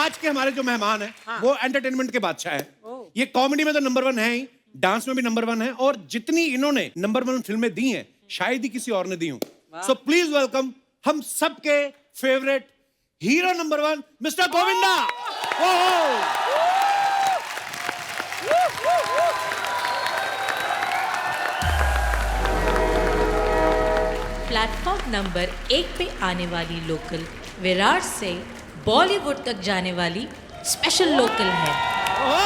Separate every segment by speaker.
Speaker 1: आज के हमारे जो मेहमान हैं वो एंटरटेनमेंट के बादशाह हैं। ये कॉमेडी में तो नंबर 1 है ही, डांस में भी नंबर 1 है, और जितनी इन्होंने नंबर 1 फिल्में दी हैं शायद ही किसी और ने दी हूं। सो प्लीज वेलकम हम सबके favourite hero number 1 mister Govinda.
Speaker 2: Platform number 1 पे आने वाली लोकल विराट से बॉलीवुड तक जाने वाली स्पेशल लोकल है।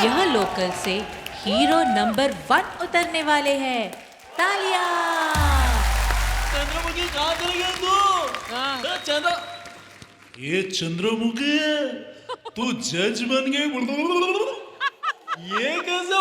Speaker 2: यह लोकल से हीरो नंबर 1 उतरने वाले हैं। तालियां।
Speaker 3: चंद्रमुखी कहाँ चले गए तू? चंद्र ये चंद्रमुखी है, तू जज बन गई। ये कैसे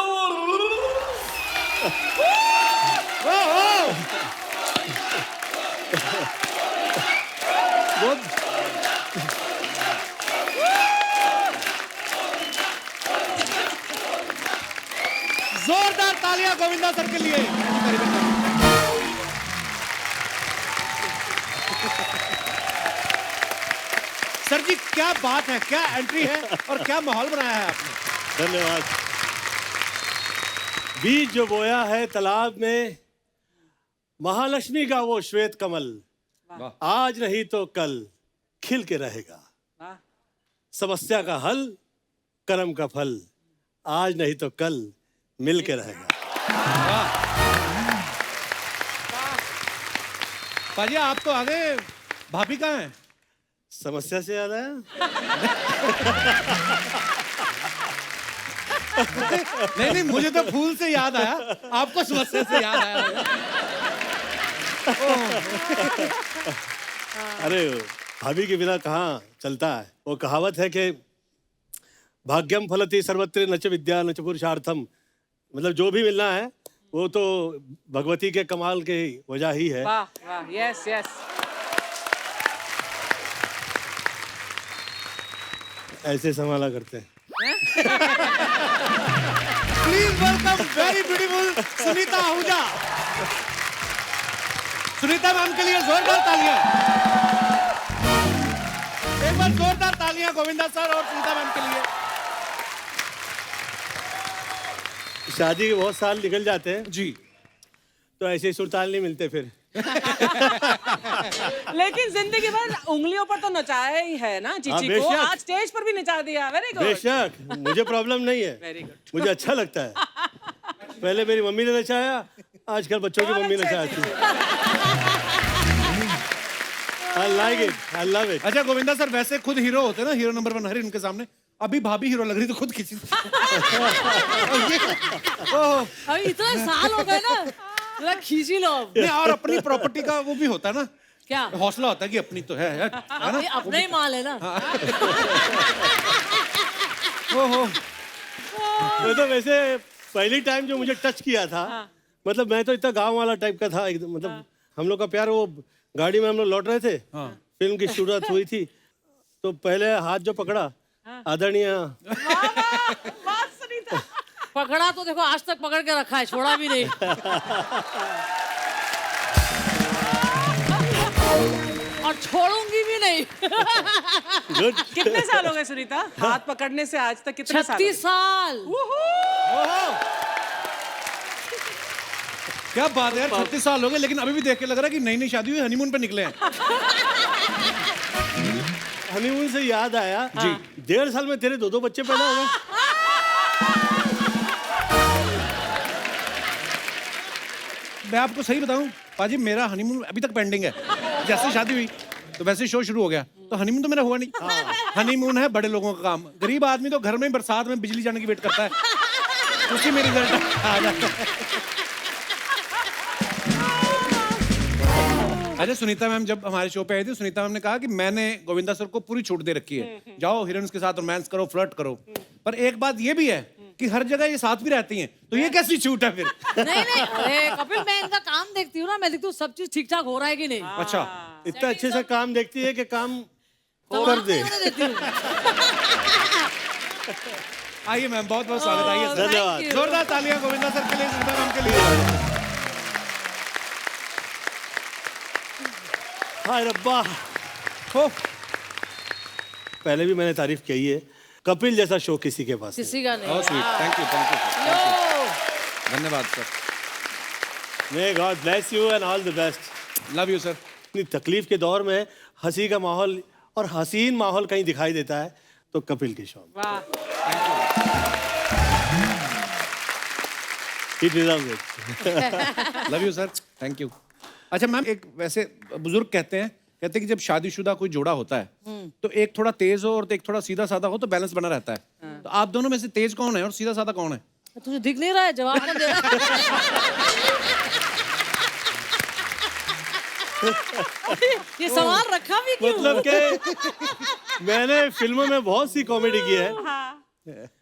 Speaker 1: जोरदार तालियां गोविंदा सर के लिए। सर जी क्या बात है, क्या एंट्री है और क्या माहौल बनाया है आपने।
Speaker 4: धन्यवाद। बीज जो बोया है तालाब में, महालक्ष्मी का वो श्वेत कमल, आज नहीं तो कल खिल के रहेगा। समस्या का हल, कर्म का फल, आज नहीं तो कल मिल के रहेगा।
Speaker 1: पाजी आप तो आ गए, भाभी कहाँ हैं?
Speaker 4: समस्या से याद आया?
Speaker 1: नहीं नहीं, मुझे तो फूल से याद आया, आपको समस्या से याद आया।
Speaker 4: अरे भाभी के बिना कहाँ चलता है। वो कहावत है कि भाग्यम फलति सर्वत्र न च विद्या न च पुरुषार्थम, मतलब जो भी मिलना है वो तो भगवती के कमाल के वजह ही है।
Speaker 5: वाह वाह, यस यस।
Speaker 4: ऐसे संभाला करते हैं।
Speaker 1: Please welcome very beautiful Sunita Ahuja. Sunita ma'am के लिए जोरदार तालियां। एक बार जोरदार तालियां गोविंदा सर और सुनीता मैम के लिए।
Speaker 4: शादी के बहुत साल निकल जाते हैं
Speaker 1: जी,
Speaker 4: तो ऐसे सुरताल नहीं मिलते फिर।
Speaker 5: लेकिन जिंदगी भर उंगलियों पर तो नचाया ही है ना चीची को,
Speaker 4: बेशक।
Speaker 5: आज स्टेज पर भी नचा दिया। Very good.
Speaker 4: बेशक, मुझे प्रॉब्लम नहीं है।
Speaker 5: Very good.
Speaker 4: मुझे अच्छा लगता है। पहले मेरी मम्मी ने नचाया, आजकल बच्चों की मम्मी नचाती है। I like it, I love it.
Speaker 1: अच्छा गोविंदा सर वैसे खुद हीरो होते ना, हीरो नंबर 1 हर इनके सामने। अभी भाभी हीरो लग रही तो खुद किसी।
Speaker 6: अभी इतने साल हो गए ना, जरा खींची लो।
Speaker 1: नहीं, और अपनी प्रॉपर्टी का वो भी होता है ना,
Speaker 6: क्या
Speaker 1: हौसला होता है कि अपनी तो है ना?
Speaker 6: अपना ही माल है ना।
Speaker 1: ओहो,
Speaker 4: मैं तो वैसे पहली टाइम जो मुझे टच किया था, मतलब मैं तो इतना गांव वाला टाइप का था एकदम, मतलब हम लोग का प्यार, वो गाड़ी में हम लोग लौट रहे थे, फिल्म की शुरुआत हुई थी, तो पहले हाथ जो पकड़ा आदरणीय।
Speaker 6: पकड़ा तो देखो आज तक पकड़ के रखा है, छोड़ा भी नहीं। और छोड़ूंगी भी नहीं।
Speaker 4: गुड।
Speaker 5: कितने साल हो गए सुनीता हाथ पकड़ने से आज तक? कितने साल?
Speaker 6: 36 साल।
Speaker 1: क्या बात है यार, 36 साल हो गए लेकिन अभी भी देख के लग रहा है कि नई नई शादी हुई, हनीमून पे निकले हैं।
Speaker 4: हनीमून से याद आया जी, 1.5 साल में तेरे 2 बच्चे पैदा हो गए।
Speaker 1: मैं आपको सही बताऊं पाजी, मेरा हनीमून अभी तक पेंडिंग है। जैसे शादी हुई तो वैसे शो शुरू हो गया, तो हनीमून तो मेरा हुआ नहीं। हनीमून है बड़े लोगों का काम, गरीब आदमी तो घर में बरसात में बिजली जाने की वेट करता है, उसी में रिजल्ट आ जाता है। अच्छा सुनीता मैम जब हमारे शो पे आई थी, सुनीता मैम ने कहा कि मैंने गोविंदा सर को पूरी छूट दे रखी है, जाओ हीरोइंस के साथ रोमांस करो, फ्लर्ट करो। पर एक बात ये भी है कि हर जगह ये साथ भी रहती हैं, तो ये कैसी छूट है फिर?
Speaker 6: नहीं नहीं, अरे कपिल मैं इनका काम देखती हूँ ना, मैं देखती हूँ सब चीज ठीक ठाक हो रहा है कि नहीं।
Speaker 1: अच्छा,
Speaker 4: इतना अच्छे से काम देखती है कि काम कर दे।
Speaker 1: आइए मैम, बहुत बहुत स्वागत। आइए सर।
Speaker 4: धन्यवाद।
Speaker 1: जोरदार तालियां गोविंदा सर के लिए, सुनीता मैम के लिए।
Speaker 4: हाय रब्बा।
Speaker 1: हो
Speaker 4: पहले भी मैंने तारीफ की है, कपिल जैसा शो किसी के पास नहीं।
Speaker 6: किसी का नहीं
Speaker 1: Oh, sweet. Thank you. धन्यवाद sir.
Speaker 4: May God bless you and all the best.
Speaker 1: Love you sir.
Speaker 4: इतनी तकलीफ के दौर में हंसी का माहौल और हसीन माहौल कहीं दिखाई देता है तो कपिल के शो में।
Speaker 5: वाह
Speaker 4: He deserves it.
Speaker 1: Love you sir. Thank you. अच्छा मैम, एक वैसे बुजुर्ग कहते हैं कि जब शादीशुदा कोई जोड़ा होता है तो एक थोड़ा तेज हो और एक थोड़ा सीधा साधा हो तो बैलेंस बना रहता है। तो आप दोनों में से तेज कौन है और सीधा साधा कौन है?
Speaker 6: तुझे दिख नहीं रहा है, जवाब कौन दे रहा है? ये सवाल रखा भी क्यों?
Speaker 4: मतलब कि मैंने फिल्मों में बहुत सी कॉमेडी की है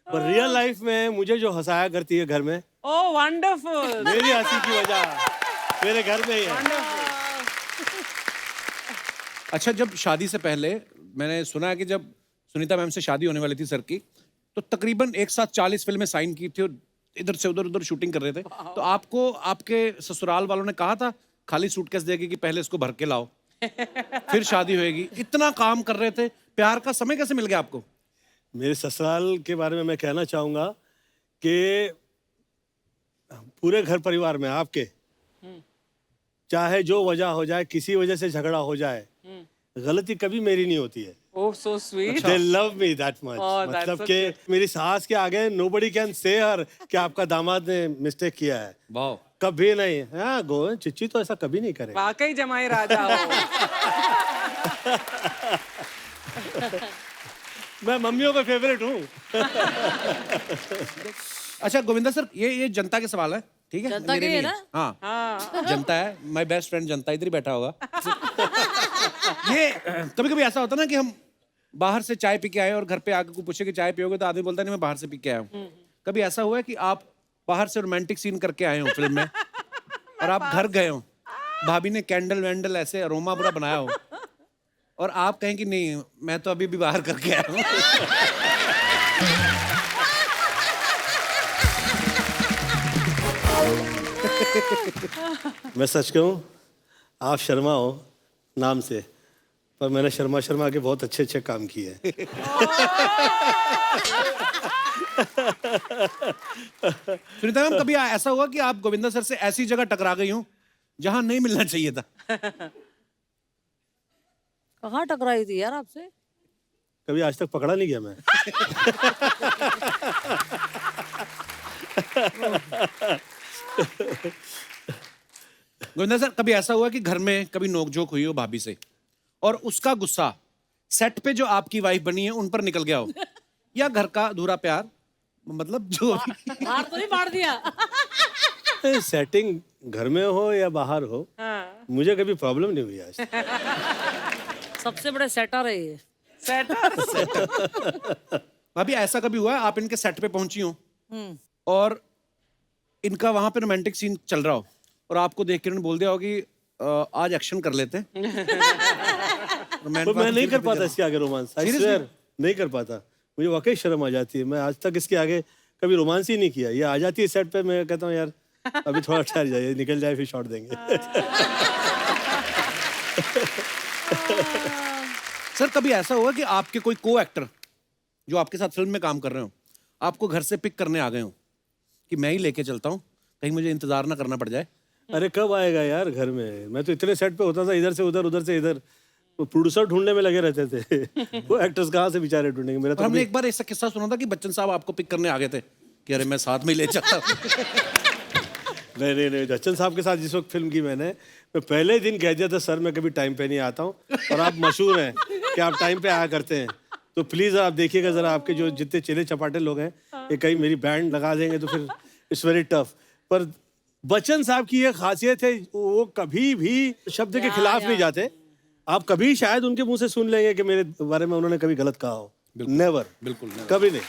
Speaker 4: पर रियल लाइफ में मुझे जो हंसाया करती है घर में,
Speaker 5: ओह वंडरफुल।
Speaker 4: मेरी हंसी की वजह मेरे घर में ही है।
Speaker 1: अच्छा, जब शादी से पहले मैंने सुना है कि जब सुनीता मैम से शादी होने वाली थी सर की, तो तकरीबन एक साथ 40 फिल्में साइन की थी और इधर से उधर शूटिंग कर रहे थे। तो आपको आपके ससुराल वालों ने कहा था खाली सूटकेस देगी कि पहले इसको भर के लाओ फिर शादी होएगी? इतना काम कर रहे थे, प्यार का समय कैसे मिल गया आपको?
Speaker 4: मेरे ससुराल के बारे में मैं कहना चाहूंगा कि पूरे घर परिवार में आपके चाहे जो वजह हो जाए, किसी वजह से झगड़ा हो जाए, गलती कभी मेरी नहीं होती है।
Speaker 5: Oh so sweet.
Speaker 4: They love me that much.
Speaker 5: Oh, that's
Speaker 4: मतलब
Speaker 5: so
Speaker 4: कि मेरी सास के आगे nobody can say her कि आपका दामाद ने मिस्टेक किया है।
Speaker 1: वाह।
Speaker 4: कभी नहीं। हाँ गो चिच्ची तो ऐसा कभी नहीं करेगा।
Speaker 5: वाकई जमाई राजा हो।
Speaker 4: मैं मम्मियों का फेवरेट हूँ।
Speaker 1: अच्छा गोविंदा सर, ये जनता के सवाल है, ठीक है?
Speaker 6: जनता
Speaker 1: मेरे
Speaker 6: के है
Speaker 1: नहीं
Speaker 6: ना?
Speaker 1: हाँ,
Speaker 5: हाँ
Speaker 1: जनता है। माय बेस्ट फ्रेंड जनता इधर ही बैठा होगा। ये कभी कभी ऐसा होता है ना कि हम बाहर से चाय पी के आए और घर पे आके कोई पूछे कि चाय पियोगे, तो आदमी बोलता है नहीं मैं बाहर से पी के आया हूँ। कभी ऐसा हुआ है कि आप बाहर से रोमांटिक सीन करके आए हो फिल्म में और आप घर गए हो, भाभी ने कैंडल वैंडल ऐसे अरोमा पूरा बनाया हो और आप कहें कि नहीं मैं तो अभी भी बाहर करके आया हूँ?
Speaker 4: मैं सच कहूँ, आप शर्मा हो नाम से, पर मैंने शर्मा शर्मा के बहुत अच्छे अच्छे काम किए हैं।
Speaker 1: सुनीता मैम, कभी ऐसा हुआ कि आप गोविंदा सर से ऐसी जगह टकरा गई हो जहां नहीं मिलना चाहिए था?
Speaker 6: कहाँ टकराई थी यार आपसे?
Speaker 4: कभी आज तक पकड़ा नहीं गया मैं।
Speaker 1: गोविंदा सर, कभी ऐसा हुआ कि घर में कभी नोकझोंक हुई हो भाभी से और उसका गुस्सा सेट पे जो आपकी वाइफ बनी है उन पर निकल गया हो, या घर का अधूरा प्यार, मतलब जो
Speaker 6: बाहर तो नहीं बांट दिया?
Speaker 4: सेटिंग घर में हो या बाहर हो, मुझे कभी प्रॉब्लम नहीं हुई आज।
Speaker 6: सबसे बड़े सेटर है ये।
Speaker 1: भाभी ऐसा कभी हुआ है आप इनके सेट पे पहुंची हो और इनका वहां पे रोमांटिक सीन चल रहा हो और आपको देख के उन्होंने बोल दिया हो कि आज एक्शन कर लेते हैं?
Speaker 4: तो मैं नहीं कर पाता इसके आगे रोमांस, आई स्वेयर नहीं कर पाता, मुझे वाकई शर्म आ जाती है। मैं आज तक इसके आगे कभी रोमांस ही नहीं किया। ये आ जाती है सेट पे, मैं कहता हूँ यार अभी थोड़ा ठहर जाइए, निकल जाए फिर शॉट देंगे।
Speaker 1: सर कभी ऐसा हुआ कि आपके कोई को एक्टर जो आपके साथ फिल्म में काम कर रहे हो आपको घर से पिक करने आ गए हो कि मैं ही लेके चलता हूँ, कहीं मुझे इंतजार ना करना पड़ जाए?
Speaker 4: अरे कब आएगा यार घर में, मैं तो इतने सेट पे होता था, इधर से उधर से इधर, वो प्रोड्यूसर ढूंढने में लगे रहते थे। वो एक्टर्स कहाँ से बेचारे ढूंढेंगे? मेरा
Speaker 1: और
Speaker 4: तो
Speaker 1: हमने एक बार ऐसा किस्सा सुना था कि बच्चन साहब आपको पिक करने आ गए थे कि अरे मैं साथ में ही ले चलता हूँ।
Speaker 4: नहीं, बच्चन साहब के साथ जिस वक्त फिल्म की मैं पहले दिन कह दिया था सर मैं कभी टाइम पे नहीं आता हूँ और आप मशहूर हैं कि आप टाइम पे आया करते हैं, तो प्लीज आप देखिएगा जरा, आपके जो जितने चेले चपाटे लोग हैं ये कहीं मेरी बैंड लगा देंगे तो फिर इट्स वेरी टफ। पर बच्चन साहब की ये खासियत है, वो कभी भी शब्द के खिलाफ नहीं जाते। आप कभी शायद उनके मुंह से सुन लेंगे कि मेरे बारे में उन्होंने कभी गलत कहा हो, नेवर,
Speaker 1: बिल्कुल
Speaker 4: कभी नहीं।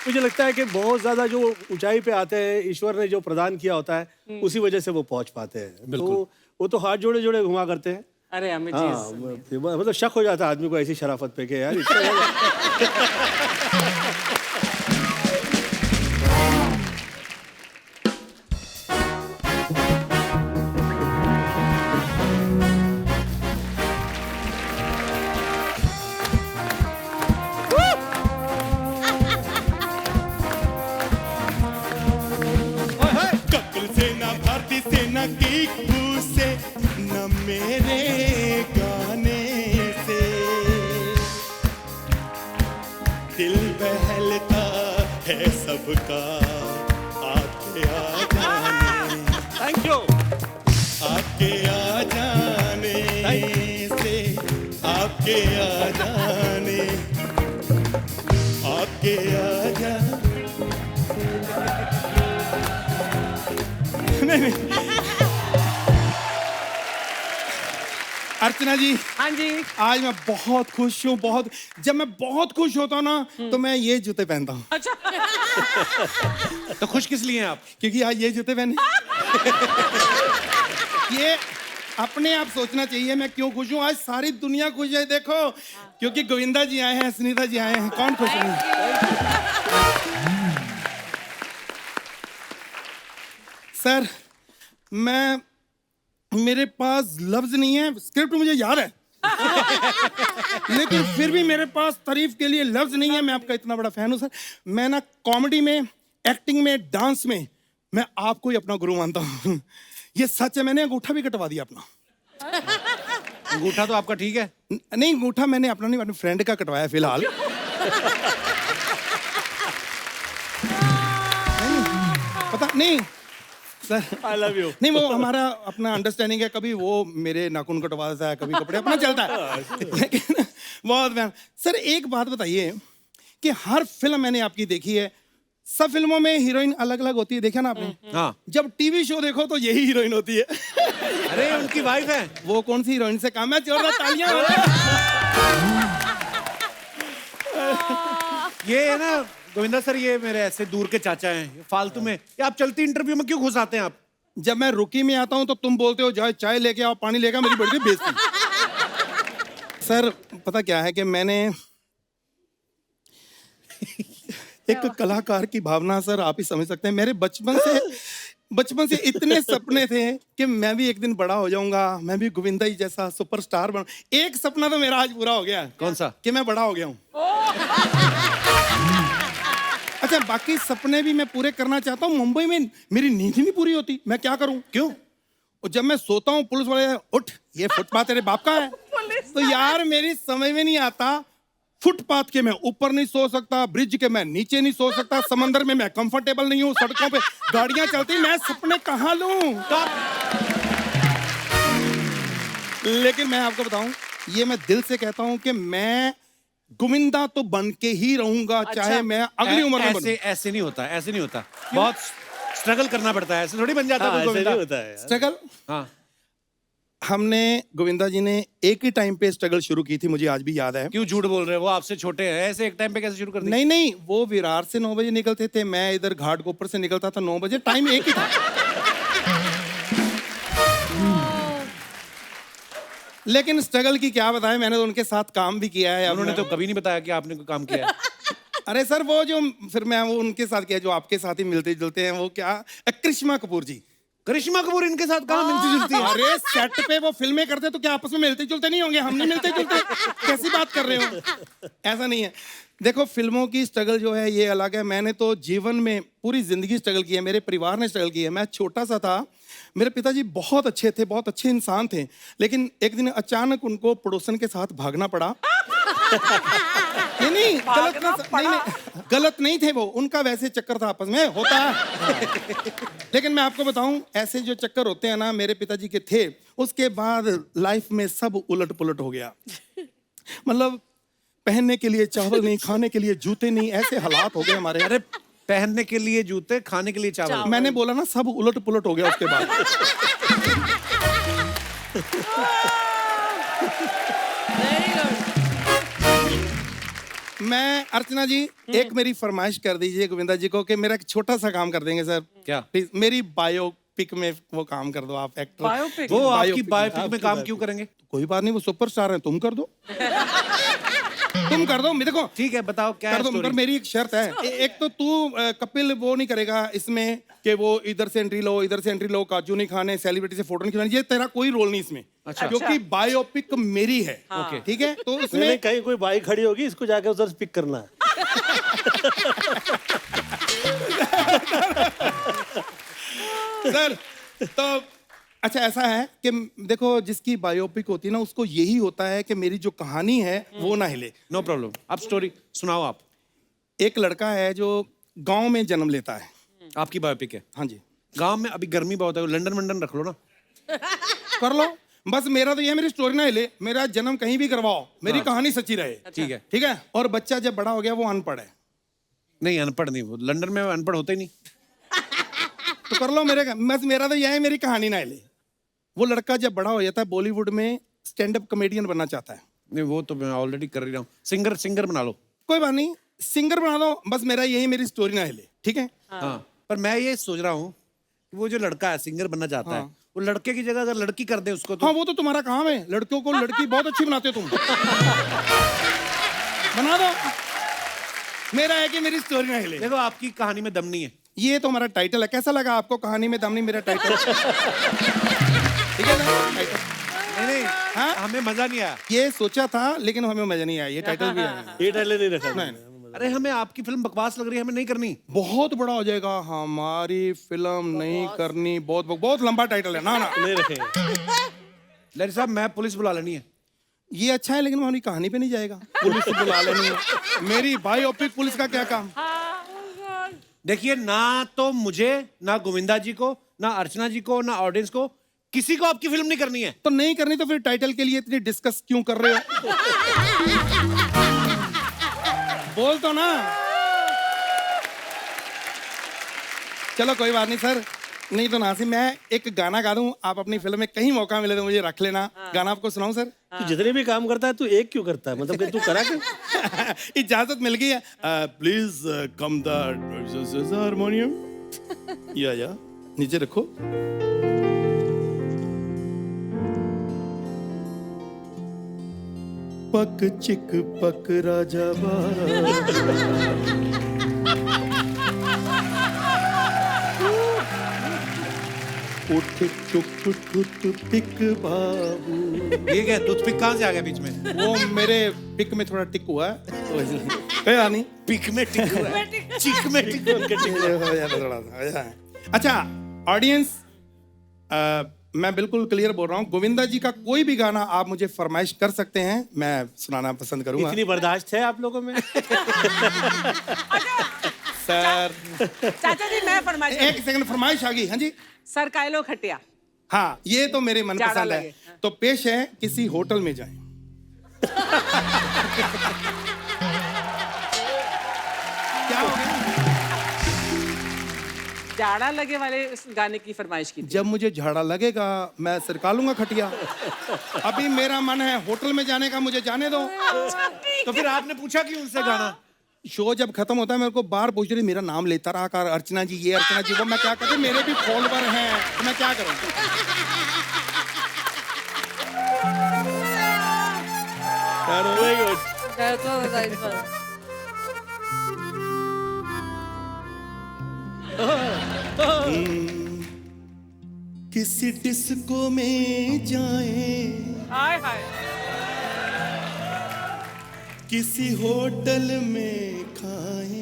Speaker 4: मुझे लगता है कि बहुत ज्यादा जो ऊंचाई पे आते हैं, ईश्वर ने जो प्रदान किया होता है उसी वजह से वो पहुंच पाते हैं। तो वो तो हाथ जोड़े जोड़े घुमा करते हैं।
Speaker 5: अरे अमित जी,
Speaker 4: हाँ, मतलब शक हो जाता है आदमी को ऐसी शराफत पे कि यार
Speaker 7: न किक्कू से न मेरे गाने से दिल बहलता है सबका आके आ जाने
Speaker 4: थैंक यू।
Speaker 7: आके आ जाने से आके आ जाने आके आ जा
Speaker 8: अर्चना जी,
Speaker 5: हाँ जी।
Speaker 8: आज मैं बहुत खुश हूँ। बहुत, जब मैं बहुत खुश होता हूँ ना तो मैं ये जूते पहनता हूँ।
Speaker 5: अच्छा।
Speaker 1: तो खुश किस लिए हैं आप?
Speaker 8: क्योंकि आज ये जूते पहने ये अपने आप सोचना चाहिए मैं क्यों खुश हूँ। आज सारी दुनिया खुश है, देखो, क्योंकि गोविंदा जी आए हैं, सुनीता जी आए हैं, कौन खुश नहीं। सर, मेरे पास लफ्ज नहीं है, स्क्रिप्ट मुझे याद है लेकिन फिर भी मेरे पास तारीफ के लिए लफ्ज नहीं है। मैं आपका इतना बड़ा फैन हूँ सर। मैं ना कॉमेडी में, एक्टिंग में, डांस में मैं आपको ही अपना गुरु मानता हूँ। ये सच है, मैंने अंगूठा भी कटवा दिया अपना।
Speaker 1: अंगूठा तो आपका ठीक है।
Speaker 8: नहीं, अंगूठा मैंने अपना नहीं, अपने फ्रेंड का कटवाया फिलहाल। पता नहीं सर,
Speaker 4: आई लव यू।
Speaker 8: नहीं, वो हमारा अपना अंडरस्टैंडिंग है। कभी वो मेरे नाखून कटवा देता है, कभी कपड़े, अपना चलता है। लेकिन बहुत मैम सर, एक बात बताइए कि हर फिल्म मैंने आपकी देखी है, सब फिल्मों में हीरोइन अलग अलग होती है, देखा ना आपने?
Speaker 1: हाँ।
Speaker 8: जब टीवी शो देखो तो यही हीरोइन होती है।
Speaker 1: अरे उनकी वाइफ है।
Speaker 8: वो कौन सी हीरोइन से काम है? जोरदार तालियां।
Speaker 1: ये है ना गोविंदा सर, ये मेरे ऐसे दूर के चाचा हैं, फालतू में ये आप चलती इंटरव्यू में क्यों घुस आते हैं आप?
Speaker 8: जब मैं रुकी में आता हूं तो तुम बोलते हो जाओ चाय लेके आओ, पानी लेके आओ, मेरी बड़ी बेइज्जती। सर, पता क्या है कि मैंने एक कलाकार की भावना, सर आप ही समझ सकते हैं। मेरे बचपन से इतने सपने थे कि मैं भी एक दिन बड़ा हो जाऊंगा, मैं भी गोविंदा जी जैसा सुपरस्टार बन। एक सपना तो मेरा आज पूरा हो गया।
Speaker 1: कौन सा? कि
Speaker 8: मैं बड़ा हो गया हूँ। अच्छा, बाकी सपने भी मैं पूरे करना चाहता हूँ। मुंबई में मेरी नींद ही नहीं पूरी होती, मैं क्या करूँ?
Speaker 1: क्यों?
Speaker 8: और जब मैं सोता हूँ पुलिस वाले, उठ, ये फुटपाथ तेरे बाप का है। तो यार मेरी समझ में नहीं आता, फुटपाथ के मैं ऊपर नहीं सो सकता, ब्रिज के मैं नीचे नहीं सो सकता, समंदर में मैं कंफर्टेबल नहीं हूँ, सड़कों पे गाड़ियां चलती, मैं सपने कहाँ लूं? लेकिन मैं आपको बताऊं, ये मैं दिल से कहता हूं कि मैं गोविंदा तो बन के ही रहूंगा, चाहे मैं अगली उम्र में बनूं।
Speaker 1: ऐसे नहीं होता, ऐसे नहीं होता। बहुत स्ट्रगल करना पड़ता है, ऐसे थोड़ी बन जाता है गोविंदा।
Speaker 8: स्ट्रगल,
Speaker 1: हाँ।
Speaker 8: हमने गोविंदा जी ने एक ही टाइम पे स्ट्रगल शुरू की थी, मुझे आज भी याद है।
Speaker 1: क्यों झूठ बोल रहे हैं? वो आपसे छोटे हैं, ऐसे एक टाइम पे कैसे शुरू कर दिया?
Speaker 8: नहीं, वो विरार से 9 बजे निकलते थे, मैं इधर घाटकोपर से निकलता था 9 बजे, टाइम एक ही था। लेकिन स्ट्रगल की क्या बताएं, मैंने तो उनके साथ काम भी किया है।
Speaker 1: उन्होंने तो कभी नहीं बताया कि आपने कोई काम किया है।
Speaker 8: अरे सर, वो जो फिर मैं वो उनके साथ किया जो आपके साथ ही मिलते जुलते हैं, वो क्या, करिश्मा कपूर जी।
Speaker 1: करिश्मा कपूर इनके साथ कहाँ मिलती जुलती है?
Speaker 8: अरे सेट पे वो फिल्में करते तो क्या आपस में मिलते जुलते नहीं होंगे? हम नहीं मिलते जुलते, कैसी बात कर रहे हो? ऐसा नहीं है। देखो, फिल्मों की स्ट्रगल जो है ये अलग है। मैंने तो जीवन में पूरी जिंदगी स्ट्रगल की है, मेरे परिवार ने स्ट्रगल की है। मैं छोटा सा था, मेरे पिताजी बहुत अच्छे थे, बहुत अच्छे इंसान थे, लेकिन एक दिन अचानक उनको पड़ोसन के साथ भागना पड़ा। नहीं, गलत नहीं थे वो, उनका वैसे चक्कर था, आपस में होता है। लेकिन मैं आपको बताऊं, ऐसे जो चक्कर होते हैं ना, मेरे पिताजी के थे। उसके बाद लाइफ में सब उलट पुलट हो गया। मतलब पहनने के लिए चावल नहीं, खाने के लिए जूते नहीं, ऐसे हालात हो गए हमारे।
Speaker 1: अरे पहनने के लिए जूते, खाने के लिए चावल।
Speaker 8: मैंने बोला ना, सब उलट पुलट हो गया उसके बाद। मैं, अर्चना जी, एक मेरी फरमाइश कर दीजिए गोविंदा जी को कि मेरा एक छोटा सा काम कर देंगे सर।
Speaker 1: क्या?
Speaker 8: प्लीज, मेरी बायोपिक में वो काम कर दो आप, एक्टर।
Speaker 5: बायोपिक?
Speaker 1: वो आपकी बायोपिक में काम क्यों करेंगे?
Speaker 8: कोई बात नहीं, वो सुपरस्टार हैं, तुम कर दो। तुम कर दो, देखो
Speaker 1: ठीक है, बताओ क्या
Speaker 8: कर दो, मगर मेरी एक शर्त है। एक तो तू कपिल वो नहीं करेगा इसमें कि वो इधर से एंट्री लो, इधर से एंट्री लो, काजू नहीं खाने, सेलिब्रिटी से फोटो नहीं खिंचवानी, ये तेरा कोई रोल नहीं इसमें।
Speaker 1: अच्छा।
Speaker 8: क्योंकि बायोपिक मेरी है।
Speaker 1: ओके,
Speaker 8: ठीक है, तो
Speaker 4: नहीं,
Speaker 8: उसमें
Speaker 4: कहीं कोई बाइक खड़ी होगी, इसको जाके उधर पिक करना है।
Speaker 8: सर, तो अच्छा ऐसा है कि देखो जिसकी बायोपिक होती है ना उसको यही होता है कि मेरी जो कहानी है वो ना हिले।
Speaker 1: नो प्रॉब्लम, आप स्टोरी सुनाओ आप।
Speaker 8: एक लड़का है जो गांव में जन्म लेता है।
Speaker 1: आपकी बायोपिक है?
Speaker 8: हाँ जी।
Speaker 1: गांव में अभी गर्मी बहुत है, लंदन वंडन रख लो ना।
Speaker 8: कर लो, बस मेरा तो ये है मेरी स्टोरी ना हिले, मेरा जन्म कहीं भी करवाओ, मेरी कहानी सच्ची रहे।
Speaker 1: ठीक है।
Speaker 8: ठीक है। और बच्चा जब बड़ा हो गया वो अनपढ़ है।
Speaker 1: नहीं अनपढ़ नहीं, वो लंदन में अनपढ़ होते ही नहीं।
Speaker 8: तो कर लो मेरे, बस मेरा तो यह है मेरी कहानी ना हिले। वो लड़का जब बड़ा हो जाता है बॉलीवुड में स्टैंड अप कॉमेडियन बनना चाहता है।
Speaker 1: नहीं वो तो मैं ऑलरेडी कर ही रहा हूँ, सिंगर बना लो।
Speaker 8: कोई बात नहीं, सिंगर बना दो, बस मेरा यही मेरी स्टोरी ना हिले। ठीक है।
Speaker 1: हाँ पर मैं ये सोच रहा हूँ कि वो जो लड़का है सिंगर बनना चाहता है, वो लड़के की जगह अगर लड़की कर दे उसको तो।
Speaker 8: हाँ वो तो तुम्हारा काम है, लड़कियों को लड़की बहुत अच्छी बनाते हो तुम। बना दो, मेरा है कि मेरी स्टोरी ना हिले।
Speaker 1: देखो आपकी कहानी में दम नहीं है।
Speaker 8: ये तो हमारा टाइटल है, कैसा लगा आपको? कहानी में दम नहीं मेरा टाइटल। ठीक है ना टाइटल?
Speaker 1: नहीं
Speaker 8: हाँ?
Speaker 1: हमें मजा नहीं आया।
Speaker 8: ये सोचा था लेकिन हमें मजा नहीं आया, ये टाइटल भी है।
Speaker 4: ये टाइटल नहीं रखा।
Speaker 8: नहीं,
Speaker 1: अरे हमें आपकी फिल्म बकवास लग रही है, हमें नहीं करनी।
Speaker 8: बहुत बड़ा हो जाएगा, हमारी फिल्म नहीं करनी, बहुत लंबा टाइटल है। ना ना
Speaker 4: नहीं रखेंगे।
Speaker 1: लहरी साहब मैं पुलिस बुला लेनी है।
Speaker 8: ये अच्छा है लेकिन हमारी कहानी पे नहीं जाएगा। पुलिस को बुला लेनी है, मेरी बायोपिक पुलिस का क्या काम?
Speaker 1: देखिए ना तो मुझे, ना गोविंदा जी को, ना अर्चना जी को, ना ऑडियंस को, किसी को आपकी फिल्म नहीं करनी है।
Speaker 8: तो नहीं करनी तो फिर टाइटल के लिए इतनी डिस्कस क्यों कर रहे हो? बोल तो ना। चलो कोई बात नहीं सर, नहीं तो नासिम मैं एक गाना गा दूं, आप अपनी फिल्म में कहीं मौका मिले तो मुझे रख लेना। गाना आपको सुनाऊं सर?
Speaker 4: तू जितने भी काम करता है तू एक क्यों करता है, मतलब कि तू करा कर।
Speaker 8: इजाजत मिल गई है। Please come the harmonium. या नीचे रखो।
Speaker 7: पक चिक पक राजा बारा उठ टुक टुट पिक बाबू।
Speaker 1: ये क्या टूथपिक कहाँ से आ गया बीच में?
Speaker 8: वो मेरे पिक में थोड़ा टिक हुआ है तो इसलिए। कहीं नहीं,
Speaker 1: पिक में टिक हुआ है, चिक में टिक हुआ है।
Speaker 8: अच्छा ऑडियंस, मैं बिल्कुल क्लियर बोल रहा हूँ, गोविंदा जी का कोई भी गाना आप मुझे फरमाइश कर सकते हैं, मैं सुनाना पसंद करूंगा।
Speaker 4: इतनी बर्दाश्त है आप लोगों में?
Speaker 8: सर
Speaker 5: चाचा जी मैं फरमाइश
Speaker 8: एक सेकंड, फरमाइश आ गई। हाँ जी
Speaker 5: सर कायलो खटिया।
Speaker 8: हाँ, ये तो मेरे मन
Speaker 5: ज्यादा
Speaker 8: पसंद है।
Speaker 5: लगे, हाँ।
Speaker 8: तो पेश है, किसी होटल में जाएं। क्या हो गया?
Speaker 5: जाड़ा लगे वाले इस गाने की फरमाइश की थी।
Speaker 8: जब मुझे झाड़ा लगेगा मैं सरका लूंगा खटिया। अभी मेरा मन है होटल में जाने का, मुझे जाने दो।
Speaker 1: तो फिर आपने पूछा क्यों उनसे गाना?
Speaker 8: शो जब खत्म होता है मेरे को बार पूछ रही, मेरा नाम लेता रहा कर, अर्चना जी ये, अर्चना जी वो। मैं क्या करूं, मेरे भी फॉलोवर हैं, तो मैं क्या करूं?
Speaker 7: किसी डिस्को में जाए,
Speaker 5: हाय हाय
Speaker 7: किसी होटल में खाए,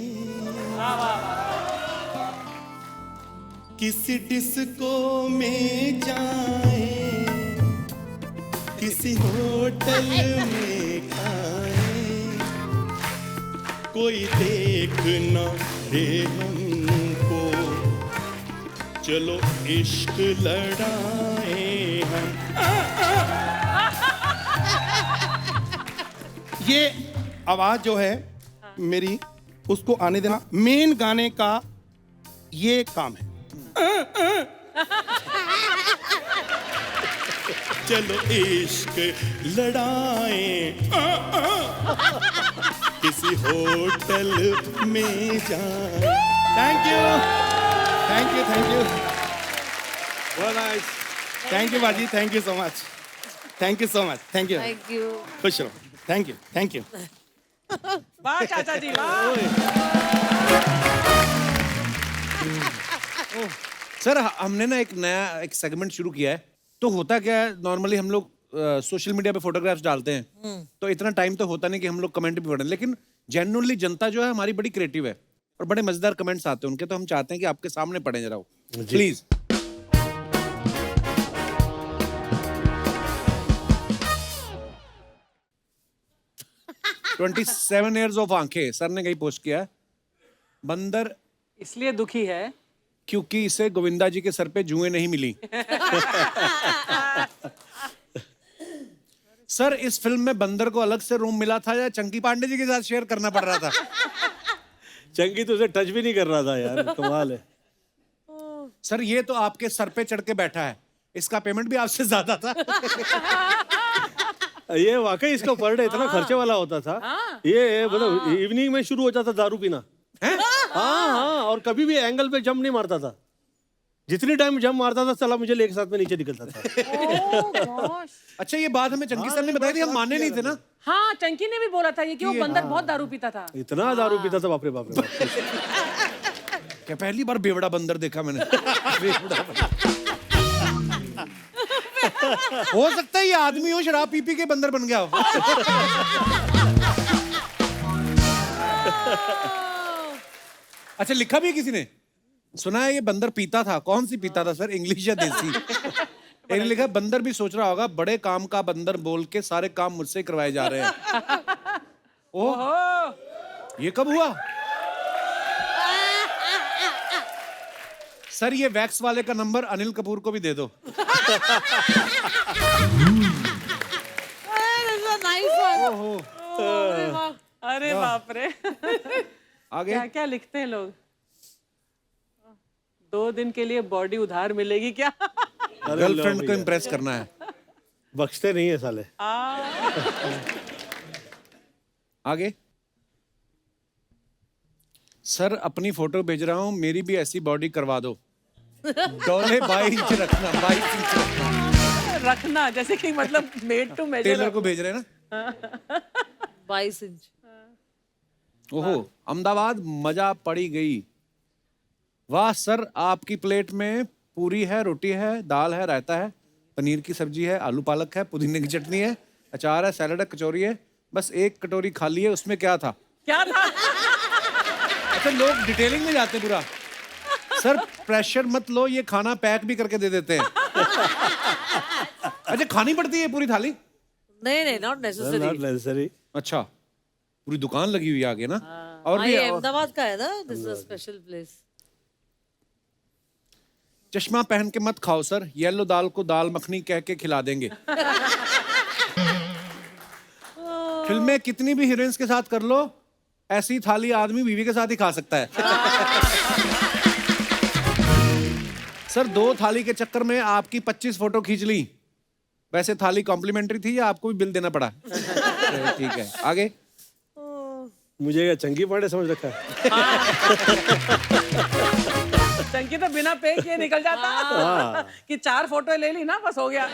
Speaker 7: किसी डिस्को में जाए, किसी होटल में खाए, कोई देख ना दे हमको, चलो इश्क लड़ाए हम।
Speaker 8: ये आवाज जो है मेरी, उसको आने देना। मेन गाने का ये काम है।
Speaker 7: चलो इश्क लड़ाए, किसी होटल में जाए।
Speaker 8: Thank you, thank you, thank you, thank you बाजी, thank you so much, thank you so much, thank you,
Speaker 6: thank you.
Speaker 8: खुश रहो, थैंक यू, थैंक यू।
Speaker 5: वाह चाचा जी वाह।
Speaker 1: सर हमने ना एक नया एक सेगमेंट शुरू किया है। तो होता क्या है, नॉर्मली हम लोग सोशल मीडिया पे फोटोग्राफ्स डालते हैं, तो इतना टाइम तो होता नहीं कि हम लोग कमेंट भी पढ़ें, लेकिन जेन्युइनली जनता जो है हमारी बड़ी क्रिएटिव है और बड़े मजेदार कमेंट्स आते हैं उनके, तो हम चाहते हैं कि आपके सामने पढ़ें जरा वो, प्लीज। 27 ईयर्स ऑफ आंखें, सर ने कहीं पोस्ट किया है। बंदर
Speaker 5: इसलिए दुखी है
Speaker 1: क्योंकि इसे गोविंदा जी के सर पे जुएं नहीं मिली। सर इस फिल्म में बंदर को अलग से रूम मिला था या चंकी पांडे जी के साथ शेयर करना पड़ रहा था?
Speaker 4: चंकी तो उसे टच भी नहीं कर रहा था यार, कमाल है।
Speaker 1: सर ये तो आपके सर पे चढ़ के बैठा है, इसका पेमेंट भी आपसे ज्यादा था।
Speaker 4: ये वाकई इसका पर डे इतना खर्चे वाला होता था। ये मतलब इवनिंग में शुरू हो जाता दारू पीना। हाँ, और कभी भी एंगल पे जंप नहीं मारता था। जितनी टाइम जंप मारता था साला मुझे लेके साथ में नीचे निकलता था।
Speaker 1: अच्छा ये बात हमें चंकी सर ने बताई थी, हम माने नहीं थे ना।
Speaker 5: हाँ, चंकी ने भी बोला था ये कि वो बंदर बहुत दारू पीता था।
Speaker 4: इतना दारू पीता था, बाप रे बाप रे बाप।
Speaker 1: क्या पहली बार बेवड़ा बंदर देखा मैंने। बेवड़ा बंदर। हो सकता है ये आदमी हो, शराब पी पी के बंदर बन गया हो। अच्छा लिखा भी है किसी ने, सुना है ये बंदर पीता था। कौन सी पीता था सर, इंग्लिश या देसी? एक ने लिखा बंदर भी सोच रहा होगा बड़े काम का बंदर बोल के सारे काम मुझसे करवाए जा रहे हैं। ओह ये कब हुआ? सर ये वैक्स वाले का नंबर अनिल कपूर को भी दे दो।
Speaker 5: अरे बाप रे।
Speaker 1: आगे
Speaker 5: क्या क्या लिखते हैं लोग। 2 दिन के लिए बॉडी उधार मिलेगी क्या?
Speaker 1: गर्लफ्रेंड को इम्प्रेस करना है।
Speaker 4: बख्शते नहीं है साले।
Speaker 1: आगे सर अपनी फोटो भेज रहा हूं, मेरी भी ऐसी बॉडी करवा दो। डोले 22 इंच रखना, 22 इंच रखना।
Speaker 5: रखना जैसे कि मतलब मेड टू मेजर।
Speaker 1: टेलर को भेज रहे हैं ना।
Speaker 6: 22 इंच।
Speaker 1: ओहो अहमदाबाद मजा पड़ी गई। वाह सर आपकी प्लेट में पूरी है, रोटी है, दाल है, रायता है, पनीर की सब्जी है, आलू पालक है, पुदीने की चटनी है, अचार है, सैलड है, कचौरी है, बस एक कटोरी खाली है, उसमें क्या था?
Speaker 5: क्या था?
Speaker 1: अच्छा लोग डिटेलिंग में जाते पूरा। सर प्रेशर मत लो, ये खाना पैक भी करके दे देते हैं। अच्छा खानी पड़ती है पूरी थाली?
Speaker 6: नहीं नहीं, नॉट नेसेसरी।
Speaker 1: अच्छा पूरी दुकान लगी हुई है आगे ना। और भी
Speaker 6: ये अहमदाबाद का है ना, this is a special place.
Speaker 1: चश्मा पहन के मत खाओ सर, येलो दाल को दाल मखनी कह के खिला देंगे। फिल्में कितनी भी हीरोइंस के साथ कर लो, ऐसी थाली आदमी बीवी के साथ ही खा सकता है। सर 2 थाली के चक्कर में आपकी 25 फोटो खींच ली। वैसे थाली कॉम्प्लीमेंट्री थी या आपको भी बिल देना पड़ा? ठीक है आगे।
Speaker 4: मुझे क्या चंकी पांडे समझ रखा है?
Speaker 5: चंकी तो बिना पे किए निकल जाता कि 4 फोटो ले ली ना, बस हो गया।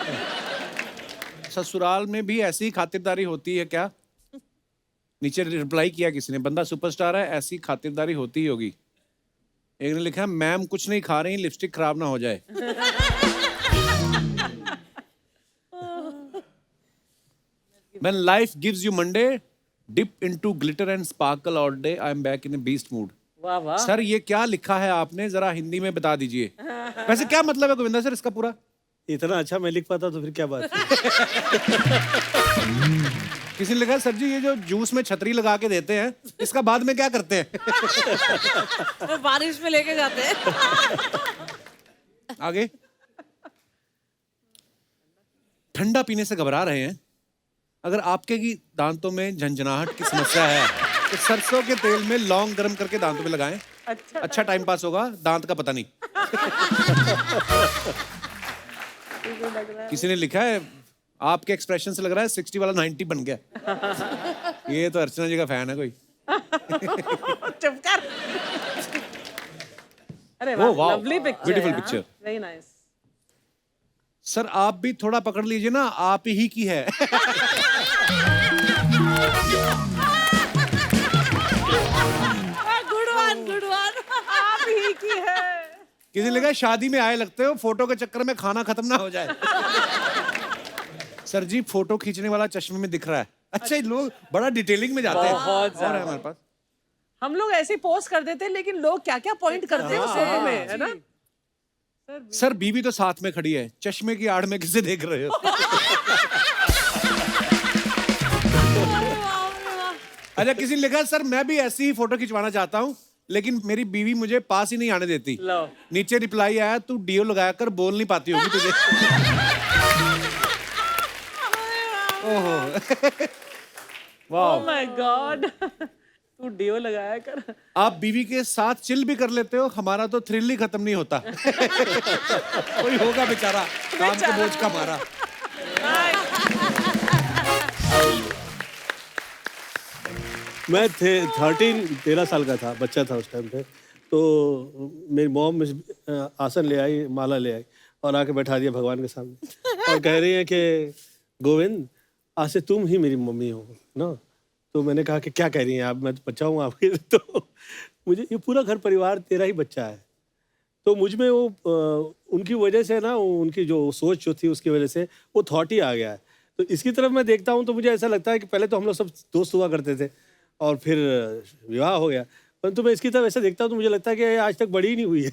Speaker 1: ससुराल में भी ऐसी खातिरदारी होती है क्या? नीचे रिप्लाई किया किसी ने, बंदा सुपरस्टार है, ऐसी खातिरदारी होती ही होगी। एक ने लिखा मैम कुछ नहीं खा रही, लिपस्टिक खराब ना हो जाए। When life gives you Monday, dip into glitter and sparkle all day. I am back in a beast mood.
Speaker 5: वाह वाह।
Speaker 1: सर ये क्या लिखा है आपने, जरा हिंदी में बता दीजिए। वैसे क्या मतलब है गोविंदा सर इसका पूरा?
Speaker 4: इतना अच्छा मैं लिख पाता तो फिर क्या बात।
Speaker 1: किसी ने लिखा सर जी ये जो जूस में छतरी लगा के देते हैं, इसका बाद में क्या करते हैं?
Speaker 6: बारिश में लेके जाते हैं।
Speaker 1: आगे ठंडा पीने से घबरा रहे हैं, अगर आपके की दांतों में झंझनाहट की समस्या है तो सरसों के तेल में लौंग गर्म करके दांतों में लगाएं। अच्छा टाइम पास होगा, दांत का पता नहीं। किसी ने लिखा है आपके एक्सप्रेशन से लग रहा है 60 वाला 90 बन गया। ये तो अर्चना जी का फैन है कोई।
Speaker 5: चुप कर। अरे वाह, lovely picture,
Speaker 1: beautiful picture,
Speaker 5: very nice.
Speaker 1: Sir आप भी थोड़ा पकड़ लीजिए ना, आप ही की है।
Speaker 6: गुड वन
Speaker 5: आप ही की है।
Speaker 1: किसी ने लिखा शादी में आए लगते हो, फोटो के चक्कर में खाना खत्म ना हो जाए। सर जी फोटो खींचने वाला चश्मे में दिख रहा है। अच्छा लोग बड़ा डिटेलिंग में जाते हैं।
Speaker 5: बहुत
Speaker 1: और है हमारे पास।
Speaker 5: हम लोग ऐसे पोस्ट कर देते हैं, लेकिन लोग क्या क्या पॉइंट करते हैं उस फोटो में, है ना?
Speaker 1: सर बीवी तो साथ में खड़ी है, चश्मे की आड़ में किसे देख रहे हो? अच्छा, किसी ने लिखा सर मैं भी ऐसी ही फोटो खिंचवाना चाहता हूँ लेकिन मेरी बीवी मुझे पास ही नहीं आने देती।
Speaker 5: लो।
Speaker 1: नीचे रिप्लाई आया तू डीओ लगाया कर बोल नहीं पाती होगी तुझे।
Speaker 5: Oh my God. तू डीओ लगाया कर।
Speaker 1: आप बीवी के साथ चिल भी कर लेते हो, हमारा तो थ्रिल ही खत्म नहीं होता। कोई होगा बेचारा काम के बोझ का मारा।
Speaker 4: मैं 13 साल का था, बच्चा था उस टाइम पे। तो मेरी मॉम आसन ले आई, माला ले आई और आके बैठा दिया भगवान के सामने और कह रही है कि गोविंद आज से तुम ही मेरी मम्मी हो ना। तो मैंने कहा कि क्या कह रही हैं आप, मैं तो बच्चा हूँ आपके। तो मुझे ये पूरा घर परिवार तेरा ही बच्चा है। तो मुझ में वो उनकी वजह से ना, उनकी जो सोच जो थी उसकी वजह से वो थॉट ही आ गया है। तो इसकी तरफ मैं देखता हूँ तो मुझे ऐसा लगता है कि पहले तो हम लोग सब दोस्त हुआ करते थे और फिर विवाह हो गया, परंतु मैं इसकी तरफ ऐसे देखता हूँ तो मुझे लगता है कि आज तक बड़ी ही नहीं हुई है।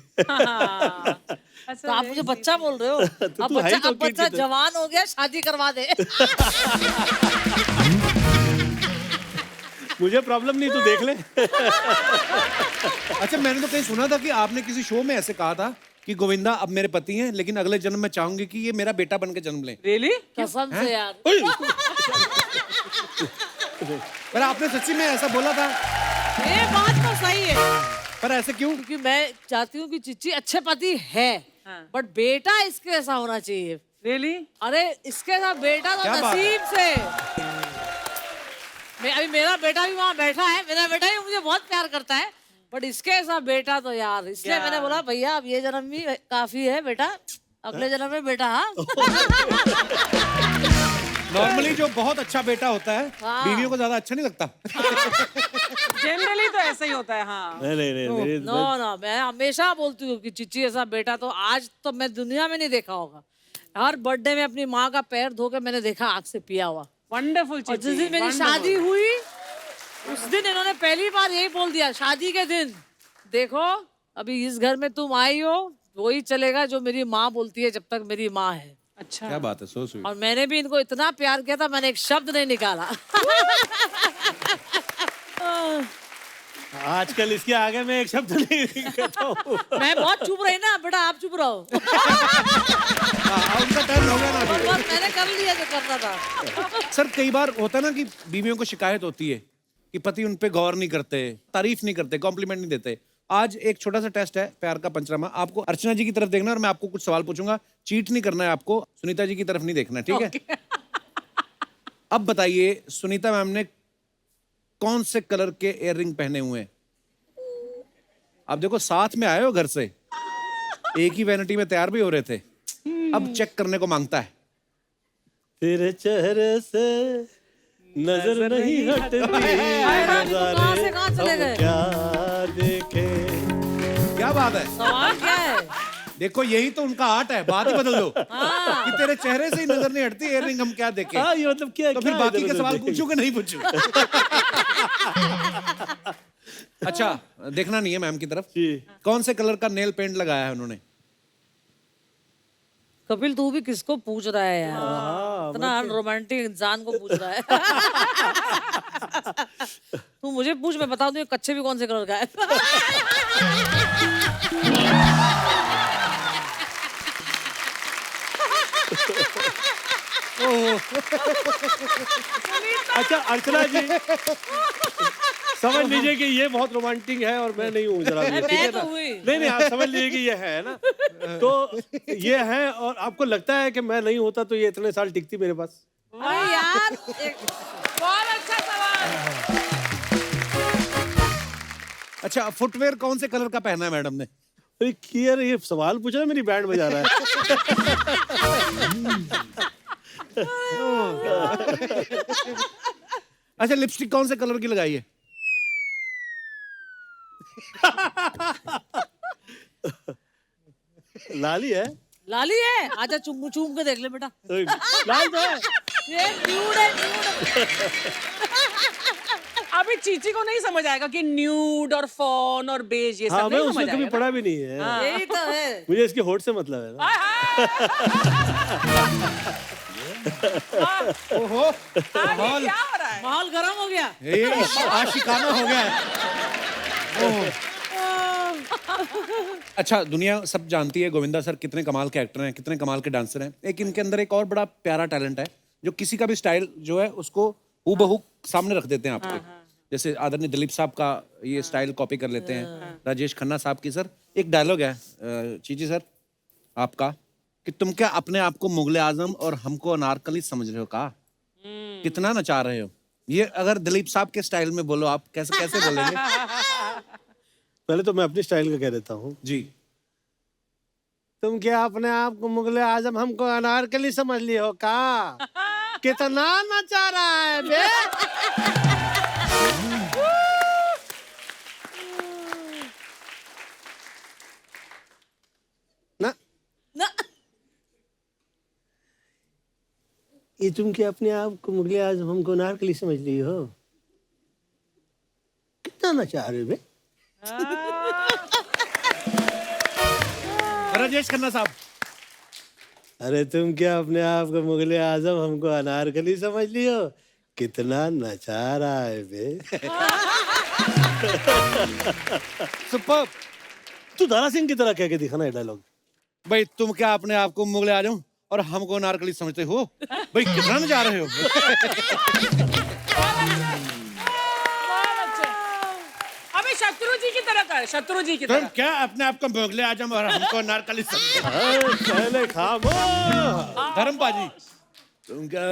Speaker 6: तो आप मुझे बच्चा बोल रहे हो?
Speaker 4: तो
Speaker 6: अब
Speaker 4: तू है ही
Speaker 6: बच्चा,
Speaker 4: तो
Speaker 6: अब बच्चा
Speaker 4: kid की तरह।
Speaker 6: जवान हो गया, शादी करवा दे।
Speaker 4: मुझे प्रॉब्लम नहीं, तू देख ले।
Speaker 1: अच्छा, मैंने तो कहीं सुना था कि आपने किसी शो में ऐसे कहा था कि गोविंदा अब मेरे पति हैं लेकिन अगले जन्म में चाहूंगी कि ये मेरा बेटा बन के जन्म लें।
Speaker 5: रियली?
Speaker 6: कसम से यार।
Speaker 1: पर आपने सच्ची में ऐसा बोला था?
Speaker 6: ये बात तो सही है,
Speaker 1: पर ऐसे क्यों?
Speaker 6: क्योंकि मैं चाहती हूँ कि चिच्ची अच्छे पति है, बट बेटा इसके ऐसा होना चाहिए।
Speaker 5: रियली?
Speaker 6: अरे इसके साथ बेटा तो
Speaker 1: क्या बात है?
Speaker 6: नसीब से। अभी मेरा बेटा भी वहाँ बैठा है, मेरा बेटा भी मुझे बहुत प्यार करता है, बट इसके ऐसा बेटा तो यार, इसलिए मैंने बोला भैया अब ये जन्म भी काफी है बेटा, अगले जन्म में बेटा। हाँ।
Speaker 1: नॉर्मली जो बहुत अच्छा बेटा होता है बीवियों को ज्यादा अच्छा नहीं लगता।
Speaker 5: जनरली तो ऐसा ही होता है। हाँ।
Speaker 4: नहीं
Speaker 6: नो नो, मैं हमेशा बोलती हूँ कि चिच्ची ऐसा बेटा तो आज तो मैं दुनिया में नहीं देखा होगा। हर बर्थडे में अपनी माँ का पैर धो के मैंने देखा आग से पिया हुआ।
Speaker 5: वंडरफुल।
Speaker 6: और जिस दिन मेरी शादी हुई उस दिन इन्होंने पहली बार यही बोल दिया, शादी के दिन देखो अभी इस घर में तुम आई हो, वही चलेगा जो मेरी माँ बोलती है जब तक मेरी माँ है।
Speaker 5: अच्छा।
Speaker 1: क्या बात है, सो स्वीट।
Speaker 6: और मैंने भी इनको इतना प्यार किया था, मैंने एक शब्द नहीं निकाला।
Speaker 4: आजकल इसके आगे मैं एक शब्द नहीं कहता हूँ।
Speaker 6: मैं बहुत चुप रही ना बेटा, आप चुप रहो।
Speaker 1: उनका टर्न हो गया ना अभी।
Speaker 6: बस मैंने कर लिया जो करना था।
Speaker 1: सर कई बार होता है ना कि बीवियों को शिकायत होती है कि पति उन पे गौर नहीं करते, तारीफ नहीं करते, कॉम्प्लीमेंट नहीं देते। आज एक छोटा सा टेस्ट है, प्यार का पंचनामा। आपको अर्चना जी की तरफ देखना है और मैं आपको कुछ सवाल पूछूंगा, चीट नहीं करना है आपको, सुनीता जी की तरफ नहीं देखना, ठीक है? अब बताइए सुनीता मैम ने कौन से कलर के इयररिंग पहने हुए हैं? अब देखो साथ में आए हो घर से, एक ही वैनिटी में तैयार भी हो रहे थे, अब चेक करने को मांगता है।
Speaker 4: तेरे चेहरे से नजर नहीं हटती,
Speaker 6: कहाँ से कहाँ चले गए?
Speaker 4: क्या देखे।
Speaker 1: क्या बात है?
Speaker 6: सवाल क्या है?
Speaker 1: देखो यही तो उनका आर्ट है, बात ही बदल दो कि तेरे चेहरे से ही नजर नहीं हटती, इयररिंग हम क्या देखें?
Speaker 4: हाँ, ये मतलब क्या
Speaker 1: तो फिर
Speaker 4: क्या
Speaker 1: बाकी के
Speaker 4: इधर-उधर
Speaker 1: सवाल
Speaker 4: देखेंगे?
Speaker 1: पूछूं कि नहीं पूछूं? अच्छा, देखना नहीं है मैम की तरफ।
Speaker 4: जी।
Speaker 1: कौन से कलर का नेल पेंट लगाया है उन्होंने?
Speaker 6: कपिल तू भी किसको पूछ रहा है यार? इतना रोमांटिक इंसान को पूछ रहा है। तू मुझे पूछ, मैं बता दूं ये कच्चे भी कौन से कलर का है।
Speaker 4: अच्छा अर्चना जी, समझ लीजिए कि ये बहुत रोमांटिक है और मैं नहीं हूँ जरा भी, ठीक है
Speaker 6: मैं तो
Speaker 4: ना?
Speaker 6: हुई।
Speaker 4: नहीं आप समझ लीजिए कि ये है ना, तो ये है। और आपको लगता है कि मैं नहीं होता तो ये इतने साल टिकती मेरे पास?
Speaker 6: भाई यार
Speaker 5: बहुत अच्छा सवाल।
Speaker 1: अच्छा, फुटवेयर कौन से कलर का पहना है मैडम ने?
Speaker 4: अरे क्लियर ये सवाल पूछा है, मेरी बैंड बजा रहा है।
Speaker 1: अच्छा, लिपस्टिक कौन से कलर की लगाई है?
Speaker 4: लाली है।
Speaker 6: लाली है, आजा चुम चूम के देख ले बेटा।
Speaker 4: लाल तो है।
Speaker 6: ये न्यूड है, न्यूड।
Speaker 5: अभी चीची को नहीं समझ आएगा कि न्यूड और फॉन और बेज ये
Speaker 4: हाँ,
Speaker 5: सब
Speaker 4: मैं
Speaker 5: नहीं
Speaker 4: उसमें
Speaker 5: समझ
Speaker 4: कभी
Speaker 5: आएगा।
Speaker 4: पढ़ा भी नहीं है।
Speaker 6: यही तो है।
Speaker 4: मुझे इसके होठ से मतलब है ना।
Speaker 1: ओहो माहौल
Speaker 5: क्या हो रहा है?
Speaker 6: माहौल गर्म हो गया।
Speaker 1: ये आशिकाना हो गया है। ओह। अच्छा, दुनिया सब जानती है गोविंदा सर कितने कमाल के एक्टर हैं, कितने कमाल के डांसर हैं। एक इनके अंदर एक और बड़ा प्यारा टैलेंट है जो किसी का भी स्टाइल जो है उसको हूबहू सामने रख देते हैं आपके। जैसे आदरणीय दिलीप साहब का ये स्टाइल कॉपी कर लेते हैं, राजेश खन्ना साहब की। सर एक डायलॉग है चीची सर आपका कि तुम क्या अपने आप को मुगले आजम और हमको अनारकली समझ रहे हो का? कितना नचा रहे हो? ये अगर दिलीप साहब के स्टाइल में बोलो आप कैसे कैसे बोलेंगे?
Speaker 4: पहले तो मैं अपनी स्टाइल का कह देता हूँ।
Speaker 1: जी।
Speaker 4: तुम क्या अपने आप को मुगले आजम हमको अनारकली समझ लिए हो का? कितना नचा रहा है बे? ना
Speaker 6: ना
Speaker 4: ये तुम क्या अपने आप को मुगले आजम हमको अनारकली समझ लिए हो? कितना नचा रहे बे?
Speaker 1: राजेश खन्ना साहब।
Speaker 4: अरे तुम क्या अपने आप को मुगले आजम हमको अनारकली समझ लियो? कितना नचा रहा है बे?
Speaker 1: सुपर।
Speaker 4: तू दारा सिंह की तरह कह के दिखाना ये डायलॉग।
Speaker 1: भाई तुम क्या अपने आप को मुगले आजम और हमको नारकली समझते हो? भाई कितना नचा रहे हो?
Speaker 5: अभी शत्रु जी की तरह कर, शत्रु जी की
Speaker 1: तुम
Speaker 5: तरह।
Speaker 1: क्या अपने आप को मुगले आजम और हमको नारकली समझते हो?
Speaker 4: पहले खामोश।
Speaker 1: धर्मपा जी तुम क्या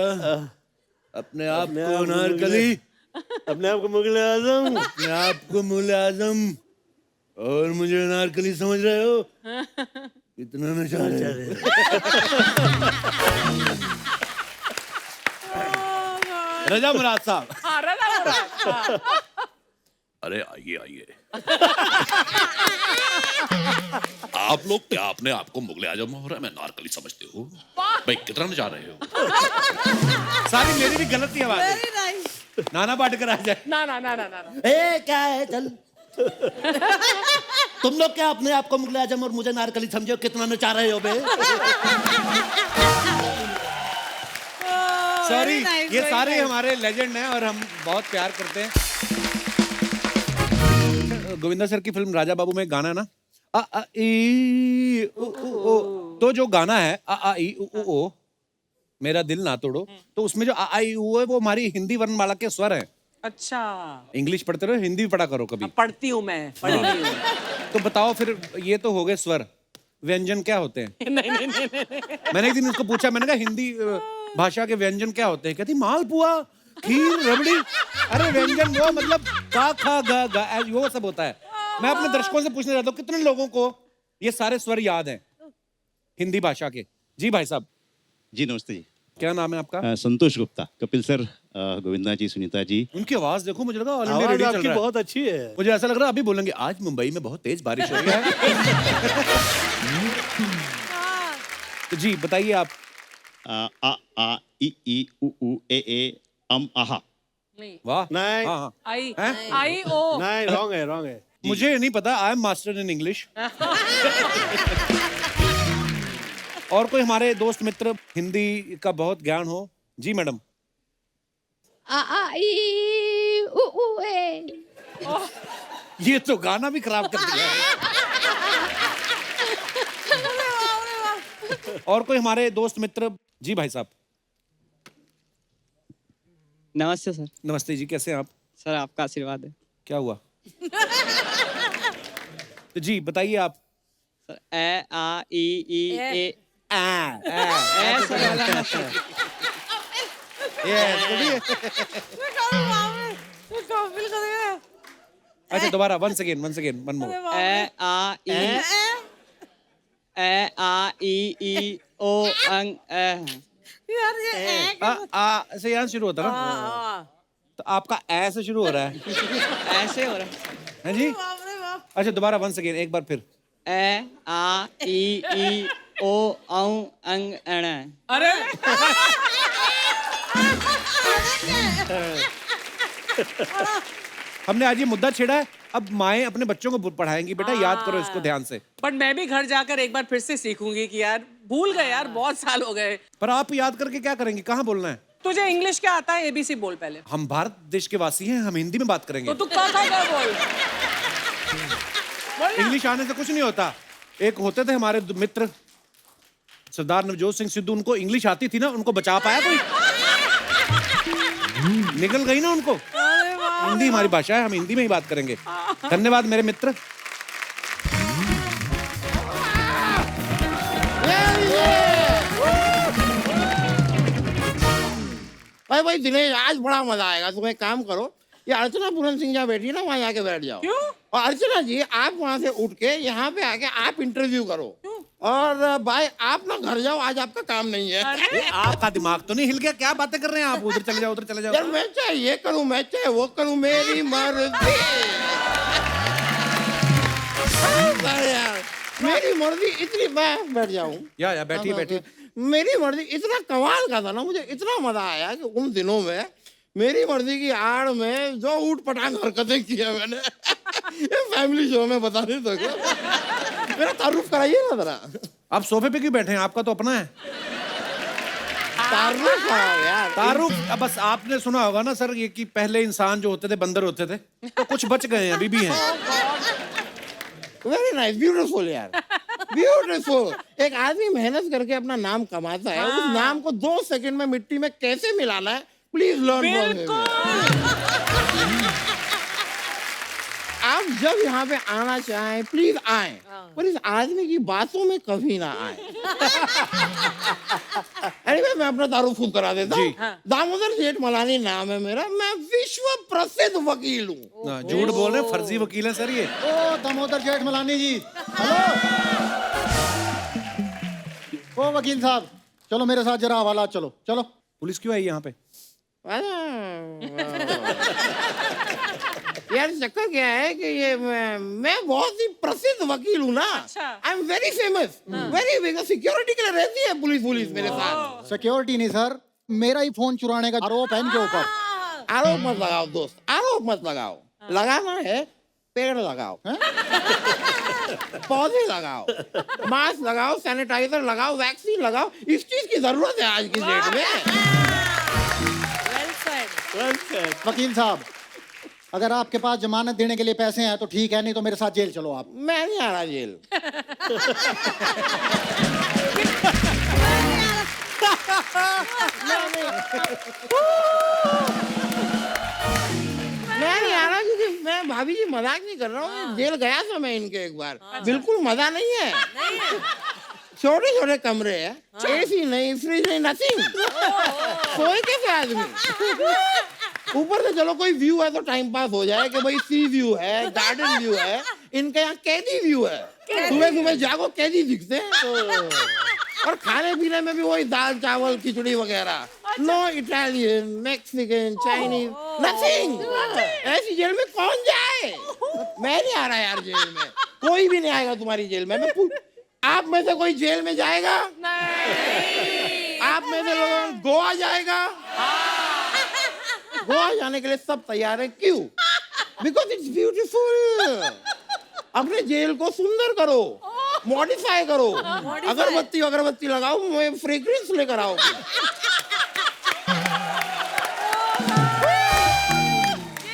Speaker 1: अपने आप को नारकली,
Speaker 4: अपने आप को मुगले आजम,
Speaker 1: अपने आप को मुगले आजम और मुझे नारकली समझ रहे हो? कितना नचा रहे हो? रजा मुराद साहब।
Speaker 5: हाँ, रजा मुराद। हाँ।
Speaker 3: अरे आइए आइए। आप लोग क्या अपने आप को मुगले आजम और मैं नारकली समझते हो? भाई कितना नचा रहे हो?
Speaker 1: सारी मेरी भी गलती आवाज है। नाना पाटेकर आ जाए।
Speaker 5: ना ना ना ना ना ना।
Speaker 1: ए क्या है चल। तुम लोग क्या अपने आप को मुगले आजम और मुझे नारकली समझो? कितना नचा रहे हो बे? सॉरी, ये सारे हमारे लेजेंड हैं और हम बहुत प्यार करते हैं। गोविंदा सर की फिल्म राजा बाबू में गाना है ना, आ आ ई उ उ ओ, तो जो गाना है आ आ ई उ उ ओ मेरा दिल ना तोड़ो, तो उसमें जो आ आ ई उ है वो हमारी हिंदी वर्णमाला के स्वर हैं।
Speaker 5: अच्छा,
Speaker 1: इंग्लिश पढ़ते रहो, हिंदी भी पढ़ा करो कभी।
Speaker 5: पढ़ती हूँ मैं, पढ़ी नहीं हूँ।
Speaker 1: तो बताओ फिर, ये तो हो गए स्वर, व्यंजन क्या होते हैं?
Speaker 5: नहीं नहीं नहीं नहीं।
Speaker 1: मैंने एक दिन उसको पूछा, मैंने कहा हिंदी भाषा के व्यंजन क्या होते हैं? कहती मालपुआ, खीर, रबड़ी। अरे व्यंजन वो मतलब का खा गा गा वो सब होता है। मैं अपने दर्शकों से पूछना चाहता हूँ कितने लोगों को ये सारे स्वर याद हैं हिंदी भाषा के? जी भाई साहब।
Speaker 9: जी नमस्ते जी।
Speaker 1: क्या नाम है आपका?
Speaker 9: संतोष गुप्ता। कपिल सर, गोविंदा जी, सुनीता जी।
Speaker 1: उनकी आवाज देखो, मुझे लगा ऑल इंडिया
Speaker 4: आवाज
Speaker 1: रेडियो चल
Speaker 4: आपकी
Speaker 1: रहा है।
Speaker 4: बहुत अच्छी है।
Speaker 1: मुझे ऐसा लग रहा है अभी बोलेंगे आज मुंबई में बहुत तेज बारिश हो रही है। तो जी बताइए आप।
Speaker 9: आ आ ई उ उ ए आहा।
Speaker 5: नहीं।
Speaker 1: वाह।
Speaker 4: नहीं।
Speaker 1: हाँ हाँ।
Speaker 5: आई
Speaker 1: हैं?
Speaker 5: आई ओ।
Speaker 4: नहीं, रॉन्ग है, रॉन्ग है।
Speaker 1: मुझे नहीं पता, I am master in English. और कोई हमारे दोस्त मित्र हिंदी का बहुत ज्ञान हो? जी मैडम।
Speaker 10: आ आ ई उ उ ए।
Speaker 1: ये तो गाना भी खराब कर दिया है। और कोई हमारे दोस्त मित्र? जी भाई साहब।
Speaker 11: नमस्ते सर।
Speaker 1: नमस्ते जी, कैसे हैं आप?
Speaker 11: सर आपका आशीर्वाद है।
Speaker 1: क्या हुआ? तो जी बताइए आप।
Speaker 11: सर ए आ ई ए
Speaker 1: अच्छा दोबारा, वन सेकेंड वन मोर।
Speaker 11: ए आ ई ओ अंग
Speaker 6: यार ये
Speaker 1: आ से यहाँ शुरू होता ना, तो आपका ऐ से शुरू हो रहा है।
Speaker 11: ऐसे हो रहा
Speaker 1: हैं जी? अच्छा दोबारा, वन सेकेंड, एक बार फिर।
Speaker 11: ए आ ई ओ अंग अण।
Speaker 5: अरे
Speaker 1: हमने आज ये मुद्दा छेड़ा है, अब माएं अपने बच्चों को पढ़ाएंगी, बेटा याद करो इसको ध्यान से।
Speaker 5: बट मैं भी घर जाकर एक बार फिर से सीखूंगी कि यार भूल गए यार, बहुत साल हो गए।
Speaker 1: पर आप याद करके क्या करेंगे, कहाँ बोलना है?
Speaker 5: तुझे इंग्लिश क्या आता है? ABC बोल पहले।
Speaker 1: हम भारत देश के वासी हैं, हम हिंदी में बात करेंगे।
Speaker 5: तो तू क्या बोल।
Speaker 1: इंग्लिश आने से कुछ नहीं होता। एक होते थे हमारे मित्र सरदार नवजोत सिंह सिद्धू, उनको इंग्लिश आती थी ना, उनको बचा पाया कोई? निकल गई ना उनको। हिंदी हमारी भाषा है, हम हिंदी में ही बात करेंगे। धन्यवाद मेरे मित्र।
Speaker 12: भाई दिनेश, आज बड़ा मजा आएगा। तुम एक काम करो, ये अर्चना पूरन सिंह जहाँ बैठी है ना, वहाँ जाके बैठ जाओ।
Speaker 5: क्यों?
Speaker 12: और अर्चना जी, आप वहाँ से उठ के यहाँ पे आके आप इंटरव्यू करो। और भाई आप ना घर जाओ, आज आपका काम नहीं है।
Speaker 1: ये आपका दिमाग तो नहीं हिल गया? क्या बातें कर रहे हैं आप? उधर चले जाओ, उधर चले जाओ।
Speaker 12: यार मैं चाहे ये करूँ, मैं चाहे वो करूँ, मेरी मर्जी। यार मेरी मर्जी इतनी, मैं बैठ जाऊँ
Speaker 1: या बैठिए बैठिए।
Speaker 12: मेरी मर्जी इतना कमाल का था ना, मुझे इतना मजा आया कि उन दिनों में मेरी मर्जी की आड़ में जो ऊट पटांग हरकतें की है मैंने फैमिली शो में बता नहीं सकता। मेरा तारुफ कराइए ना जरा।
Speaker 1: आप सोफे पे क्यों बैठे हैं? आपका तो अपना है।
Speaker 12: तारुफ कराओ यार।
Speaker 1: तारुफ बस आपने सुना होगा ना सर, ये कि पहले इंसान जो होते थे बंदर होते थे, तो कुछ बच गए हैं, अभी भी हैं।
Speaker 12: वेरी नाइस, ब्यूटीफुल यार, ब्यूटीफुल। एक आदमी मेहनत करके अपना नाम कमाता है, उस नाम को 2 सेकंड में मिट्टी में कैसे मिलाना है, प्लीज लर्न फ्रॉम। आप जब यहाँ पे आना चाहें प्लीज आएं, पर इस आदमी की बातों में कभी ना आए। anyway, मैं अपना तारुफ खुद करा देता हूँ। दामोदर जेठ मलानी नाम है मेरा, मैं विश्व प्रसिद्ध वकील हूँ।
Speaker 1: झूठ बोल रहे हैं, फर्जी वकील है सर ये।
Speaker 13: ओ दामोदर जेठ मलानी जी, हेलो। ओ वकील साहब, चलो मेरे साथ जरा हवाला चलो। चलो।
Speaker 1: पुलिस क्यों आई यहाँ पे?
Speaker 12: यार चक्कर क्या है कि ये मैं बहुत ही प्रसिद्ध वकील हूँ ना। I am very famous, very big. Security के लिए रहती है पुलिस मेरे साथ।
Speaker 13: सिक्योरिटी नहीं सर, मेरा ही फोन चुराने का आरोप है इनके ऊपर।
Speaker 12: आरोप मत लगाओ दोस्त, आरोप मत लगाओ। लगाना है पेड़ लगाओ, पौधे लगाओ, मास्क लगाओ, सैनिटाइजर लगाओ, वैक्सीन लगाओ। इस चीज की जरूरत है आज की डेट में।
Speaker 13: वकील साहब, अगर आपके पास जमानत देने के लिए पैसे हैं तो ठीक है, नहीं तो मेरे साथ जेल चलो आप।
Speaker 12: मैं नहीं आ रहा जेल। मैं नहीं आ रहा क्योंकि मैं भाभी जी मजाक नहीं कर रहा हूँ। जेल गया था मैं इनके एक बार, बिल्कुल मजा नहीं है। छोटे छोटे कमरे हैं, एसी नहीं, फ्रिज नहीं, नथिंग। सोए कैसे आदमी? ऊपर से चलो कोई व्यू है तो टाइम पास हो जाए कि भाई सी व्यू है, गार्डन व्यू है। इनके यहाँ कैदी व्यू है, सुबह सुबह जागो कैदी दिखते हैं। और खाने पीने में भी वही दाल चावल खिचड़ी वगैरह। No Italian, Mexican, Chinese, nothing. ऐसी जेल में कौन जाए? मैं नहीं आ रहा यार जेल में, कोई भी नहीं आएगा तुम्हारी जेल में। आप में से कोई जेल में जाएगा? नहीं। आप में से लोग गोवा जाएगा? गोवा जाने के लिए सब तैयार है। क्यों? Because it's beautiful. अपने जेल को सुंदर करो, मॉडिफाई करो, अगरबत्ती लगाओ, फ्रेग्रेंस लेकर आओ।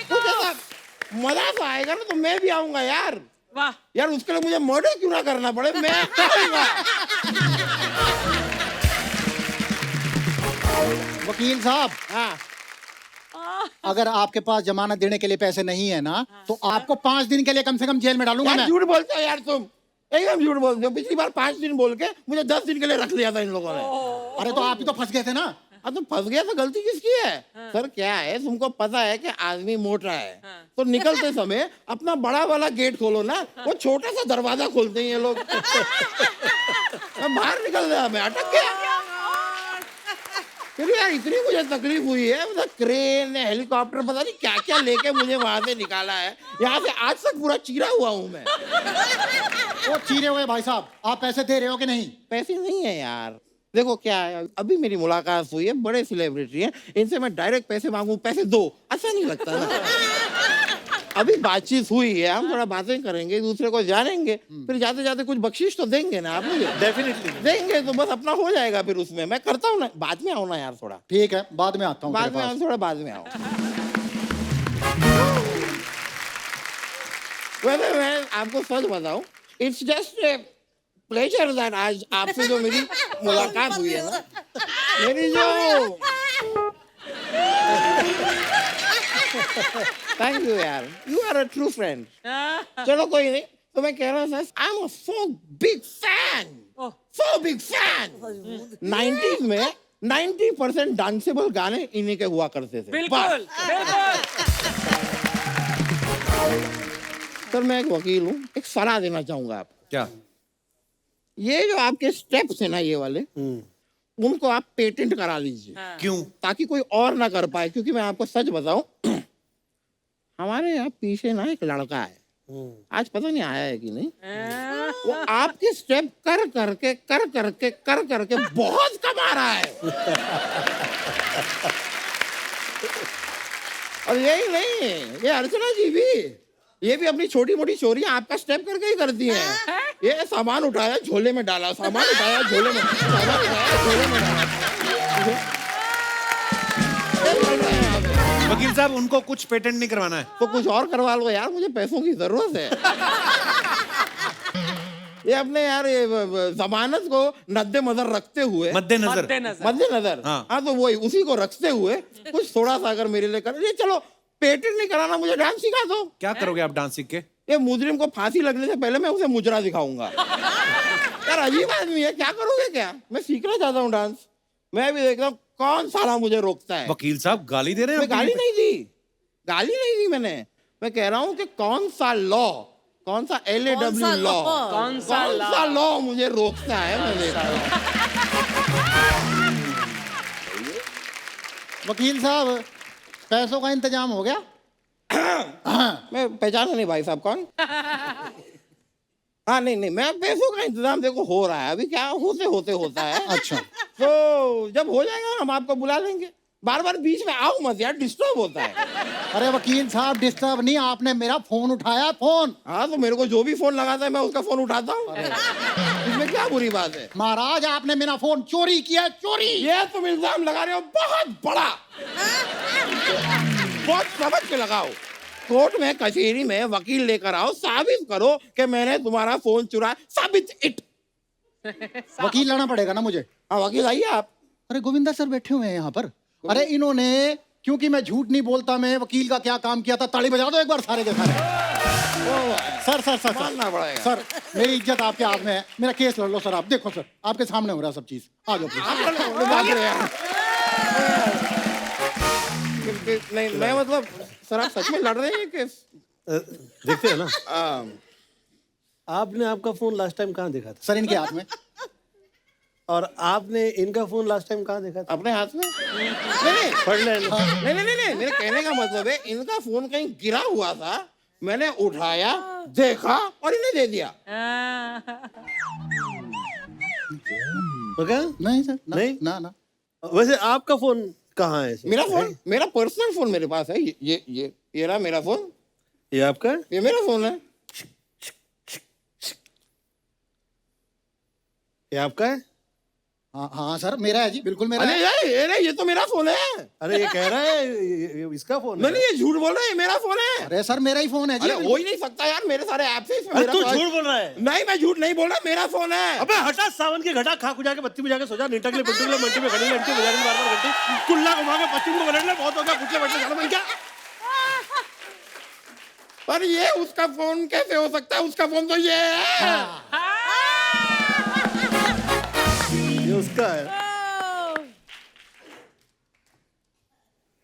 Speaker 12: तो जैसा मजा तो आएगा ना, तो मैं भी आऊंगा यार।
Speaker 5: वाह
Speaker 12: यार, उसके लिए मुझे मर्डर क्यों ना करना पड़े, मैं आऊंगा।
Speaker 13: वकील साहब, हाँ, अगर आपके पास जमानत देने के लिए पैसे नहीं है ना, तो आपको 5 दिन के लिए कम से कम जेल में डालूंगा मैं।
Speaker 12: झूठ बोलते हो यार तुम, एकदम झूठ बोलते हो। पिछली बार 5 दिन बोल के मुझे 10 दिन के लिए रख लिया था इन लोगों ने।
Speaker 13: अरे तो आप ही तो फंस गए थे ना।
Speaker 12: अब तो फंस गया तो गलती किसकी है? सर क्या है, तुमको पता है कि आदमी मोटा है, तो निकलते समय अपना बड़ा वाला गेट खोलो ना, वो छोटा सा दरवाजा खोलते हैं ये लोग। बाहर निकल गया, मैं अटक गया। फिर यार इतनी मुझे तकलीफ हुई है, मतलब क्रेन हेलीकॉप्टर पता नहीं क्या क्या लेके मुझे वहां से निकाला है। यहाँ से आज तक पूरा चीरा हुआ हूँ मैं।
Speaker 13: वो चीरे हुए भाई साहब, आप पैसे दे रहे हो कि नहीं?
Speaker 12: पैसे नहीं है यार। देखो क्या है, अभी मेरी मुलाकात हुई है, बड़े सेलिब्रिटी हैं, इनसे मैं डायरेक्ट पैसे मांगू, पैसे दो, अच्छा नहीं लगता ना। अभी बातचीत हुई है, हम थोड़ा बातें करेंगे, एक दूसरे को जानेंगे, फिर जाते जाते कुछ बख्शिश तो देंगे ना आप मुझे?
Speaker 4: डेफिनेटली
Speaker 12: देंगे तो बस अपना हो जाएगा फिर उसमें। मैं करता हूँ ना, बाद में आओ ना यार थोड़ा।
Speaker 13: ठीक है, बाद में आता हूँ
Speaker 12: बाद
Speaker 13: तेरे
Speaker 12: में
Speaker 13: पास।
Speaker 12: आओ, थोड़ा बाद में आओ। वैसे मैं आपको सच बताऊं, it's just a pleasure that आज आपसे जो मेरी मुलाकात हुई है ना, मेरी जो थैंक यू यार, you are a true friend. चलो कोई नहीं, तो मैं कह रहा था I am a so big fan. 90s में 90% डांसेबल गाने इन्हीं के हुआ करते थे।
Speaker 5: बिल्कुल बिल्कुल।
Speaker 12: सर मैं एक वकील हूँ, एक सलाह देना चाहूंगा आप।
Speaker 1: क्या?
Speaker 12: ये जो आपके स्टेप्स है ना ये वाले, उनको आप पेटेंट करा लीजिए।
Speaker 1: क्यों?
Speaker 12: ताकि कोई और ना कर पाए, क्योंकि मैं आपको सच बताऊं, हमारे यहाँ पीछे ना एक लड़का है, आज पता नहीं आया है कि नहीं, वो आपके स्टेप कर करके बहुत कमा रहा है। और यही नहीं, ये अर्चना जी भी, ये भी अपनी छोटी मोटी चोरियां आपका स्टेप करके ही करती हैं। ये सामान उठाया झोले में डाला, सामान उठाया झोले में, सामान उठाया झोले में डाला।
Speaker 1: वकील साहब, उनको कुछ पेटेंट नहीं करवाना है
Speaker 12: तो कुछ और करवा लो यार, मुझे पैसों की जरूरत है। ये अपने यार ये जमानत को मद्देनजर रखते हुए, मद्देनजर हाँ, तो वही उसी को रखते हुए कुछ थोड़ा सा अगर मेरे लिए कर, ये चलो पेटेंट नहीं कराना, मुझे डांस सिखा दो।
Speaker 1: क्या करोगे आप डांस सीख के?
Speaker 12: ये मुजरिम को फांसी लगने से पहले मैं उसे मुजरा दिखाऊंगा। यार अजीब आदमी है, क्या करोगे क्या? मैं सीखना चाहता हूँ डांस, मैं भी देखता हूँ कौन साला मुझे रोकता है।
Speaker 1: वकील साहब गाली दे रहे हैं?
Speaker 12: मैं गाली नहीं दी मैंने, मैं कह रहा हूँ कि कौन सा लॉ, कौन सा LAW लॉ, कौन सा लॉ मुझे रोकता है, मैं देख रहा हूँ।
Speaker 13: वकील साहब, पैसों का इंतजाम हो गया?
Speaker 12: मैं पहचाना नहीं भाई साहब कौन? हाँ नहीं, मैं पैसों का इंतजाम देखो हो रहा है, अभी क्या होते होता है।
Speaker 13: अच्छा,
Speaker 12: तो जब हो जाएगा हम आपको बुला लेंगे। बार बार बीच में आओ मत यार, डिस्टर्ब होता है।
Speaker 13: अरे वकील साहब डिस्टर्ब नहीं, आपने मेरा फोन उठाया। फोन?
Speaker 12: हाँ, तो मेरे को जो भी फोन लगाता है मैं उसका फोन उठाता हूँ, इसमें क्या बुरी बात है?
Speaker 13: महाराज आपने मेरा फोन चोरी किया, चोरी।
Speaker 12: ये तुम इल्जाम लगा रहे हो बहुत बड़ा, बहुत समझ के लगाओ। कोर्ट में कचहरी में वकील लेकर आओ, साबित करो कि मैंने तुम्हारा फोन चुराया, साबित इट।
Speaker 13: वकील लाना पड़ेगा ना मुझे?
Speaker 12: हाँ वकील आइए आप।
Speaker 13: अरे गोविंदा सर बैठे हुए हैं यहाँ पर। अरे इन्होंने, क्योंकि मैं झूठ नहीं बोलता, मैं वकील का क्या काम किया था, ताली बजा दो एक बार सारे के सारे। सर
Speaker 12: मानना पड़ेगा।
Speaker 13: सर मेरी इज्जत आपके हाथ में है, मेरा केस लड़ लो सर। आप देखो सर, आपके सामने हो रहा है सब चीज। आ जाओ
Speaker 12: नहीं, मैं मतलब सर आप सच में लड़ रहे हैं केस?
Speaker 4: देखते हैं ना। आपने आपका फोन लास्ट टाइम कहाँ देखा था?
Speaker 13: सर इनके हाथ में।
Speaker 4: और आपने इनका फोन लास्ट टाइम कहाँ देखा था?
Speaker 12: अपने हाथ में। नहीं
Speaker 4: पढ़ ले।
Speaker 12: नहीं, मेरे कहने का मतलब है इनका फोन कहीं गिरा हुआ था, मैंने उठाया, देखा और इन्हें दे दिया।
Speaker 13: नहीं सर,
Speaker 4: नहीं
Speaker 13: ना।
Speaker 4: वैसे आपका फोन कहाँ है?
Speaker 12: मेरा फोन, मेरा पर्सनल फोन मेरे पास है। ये रहा मेरा फोन।
Speaker 4: ये आपका है?
Speaker 12: ये मेरा फोन है।
Speaker 4: ये आपका है?
Speaker 13: हाँ सर मेरा है जी, बिल्कुल मेरा है।
Speaker 12: अरे ये तो मेरा फोन है।
Speaker 4: अरे ये कह रहा है ये इसका फोन है।
Speaker 12: नहीं, ये झूठ बोल रहा है, ये मेरा फोन है।
Speaker 13: अरे सर मेरा ही फोन है जी।
Speaker 12: अरे हो ही नहीं सकता यार, मेरे सारे ऐप्स हैं इसमें।
Speaker 4: तू झूठ बोल रहा है।
Speaker 12: नहीं, मैं झूठ नहीं बोल रहा, मेरा फोन है।
Speaker 4: अबे हटा, सावन की घटा खा खुजा के बत्ती बुझा के सोचा, निटकले पिटकले मंटी में खड़ी घंटी बजा के बार घंटी कुल्ला घुमा के पश्चिम को पलट ले, बहुत हो गया, पूछले बैठले जाना बन क्या?
Speaker 12: पर ये उसका फोन कैसे हो सकता है? उसका फोन तो ये है।
Speaker 4: ये उसका है।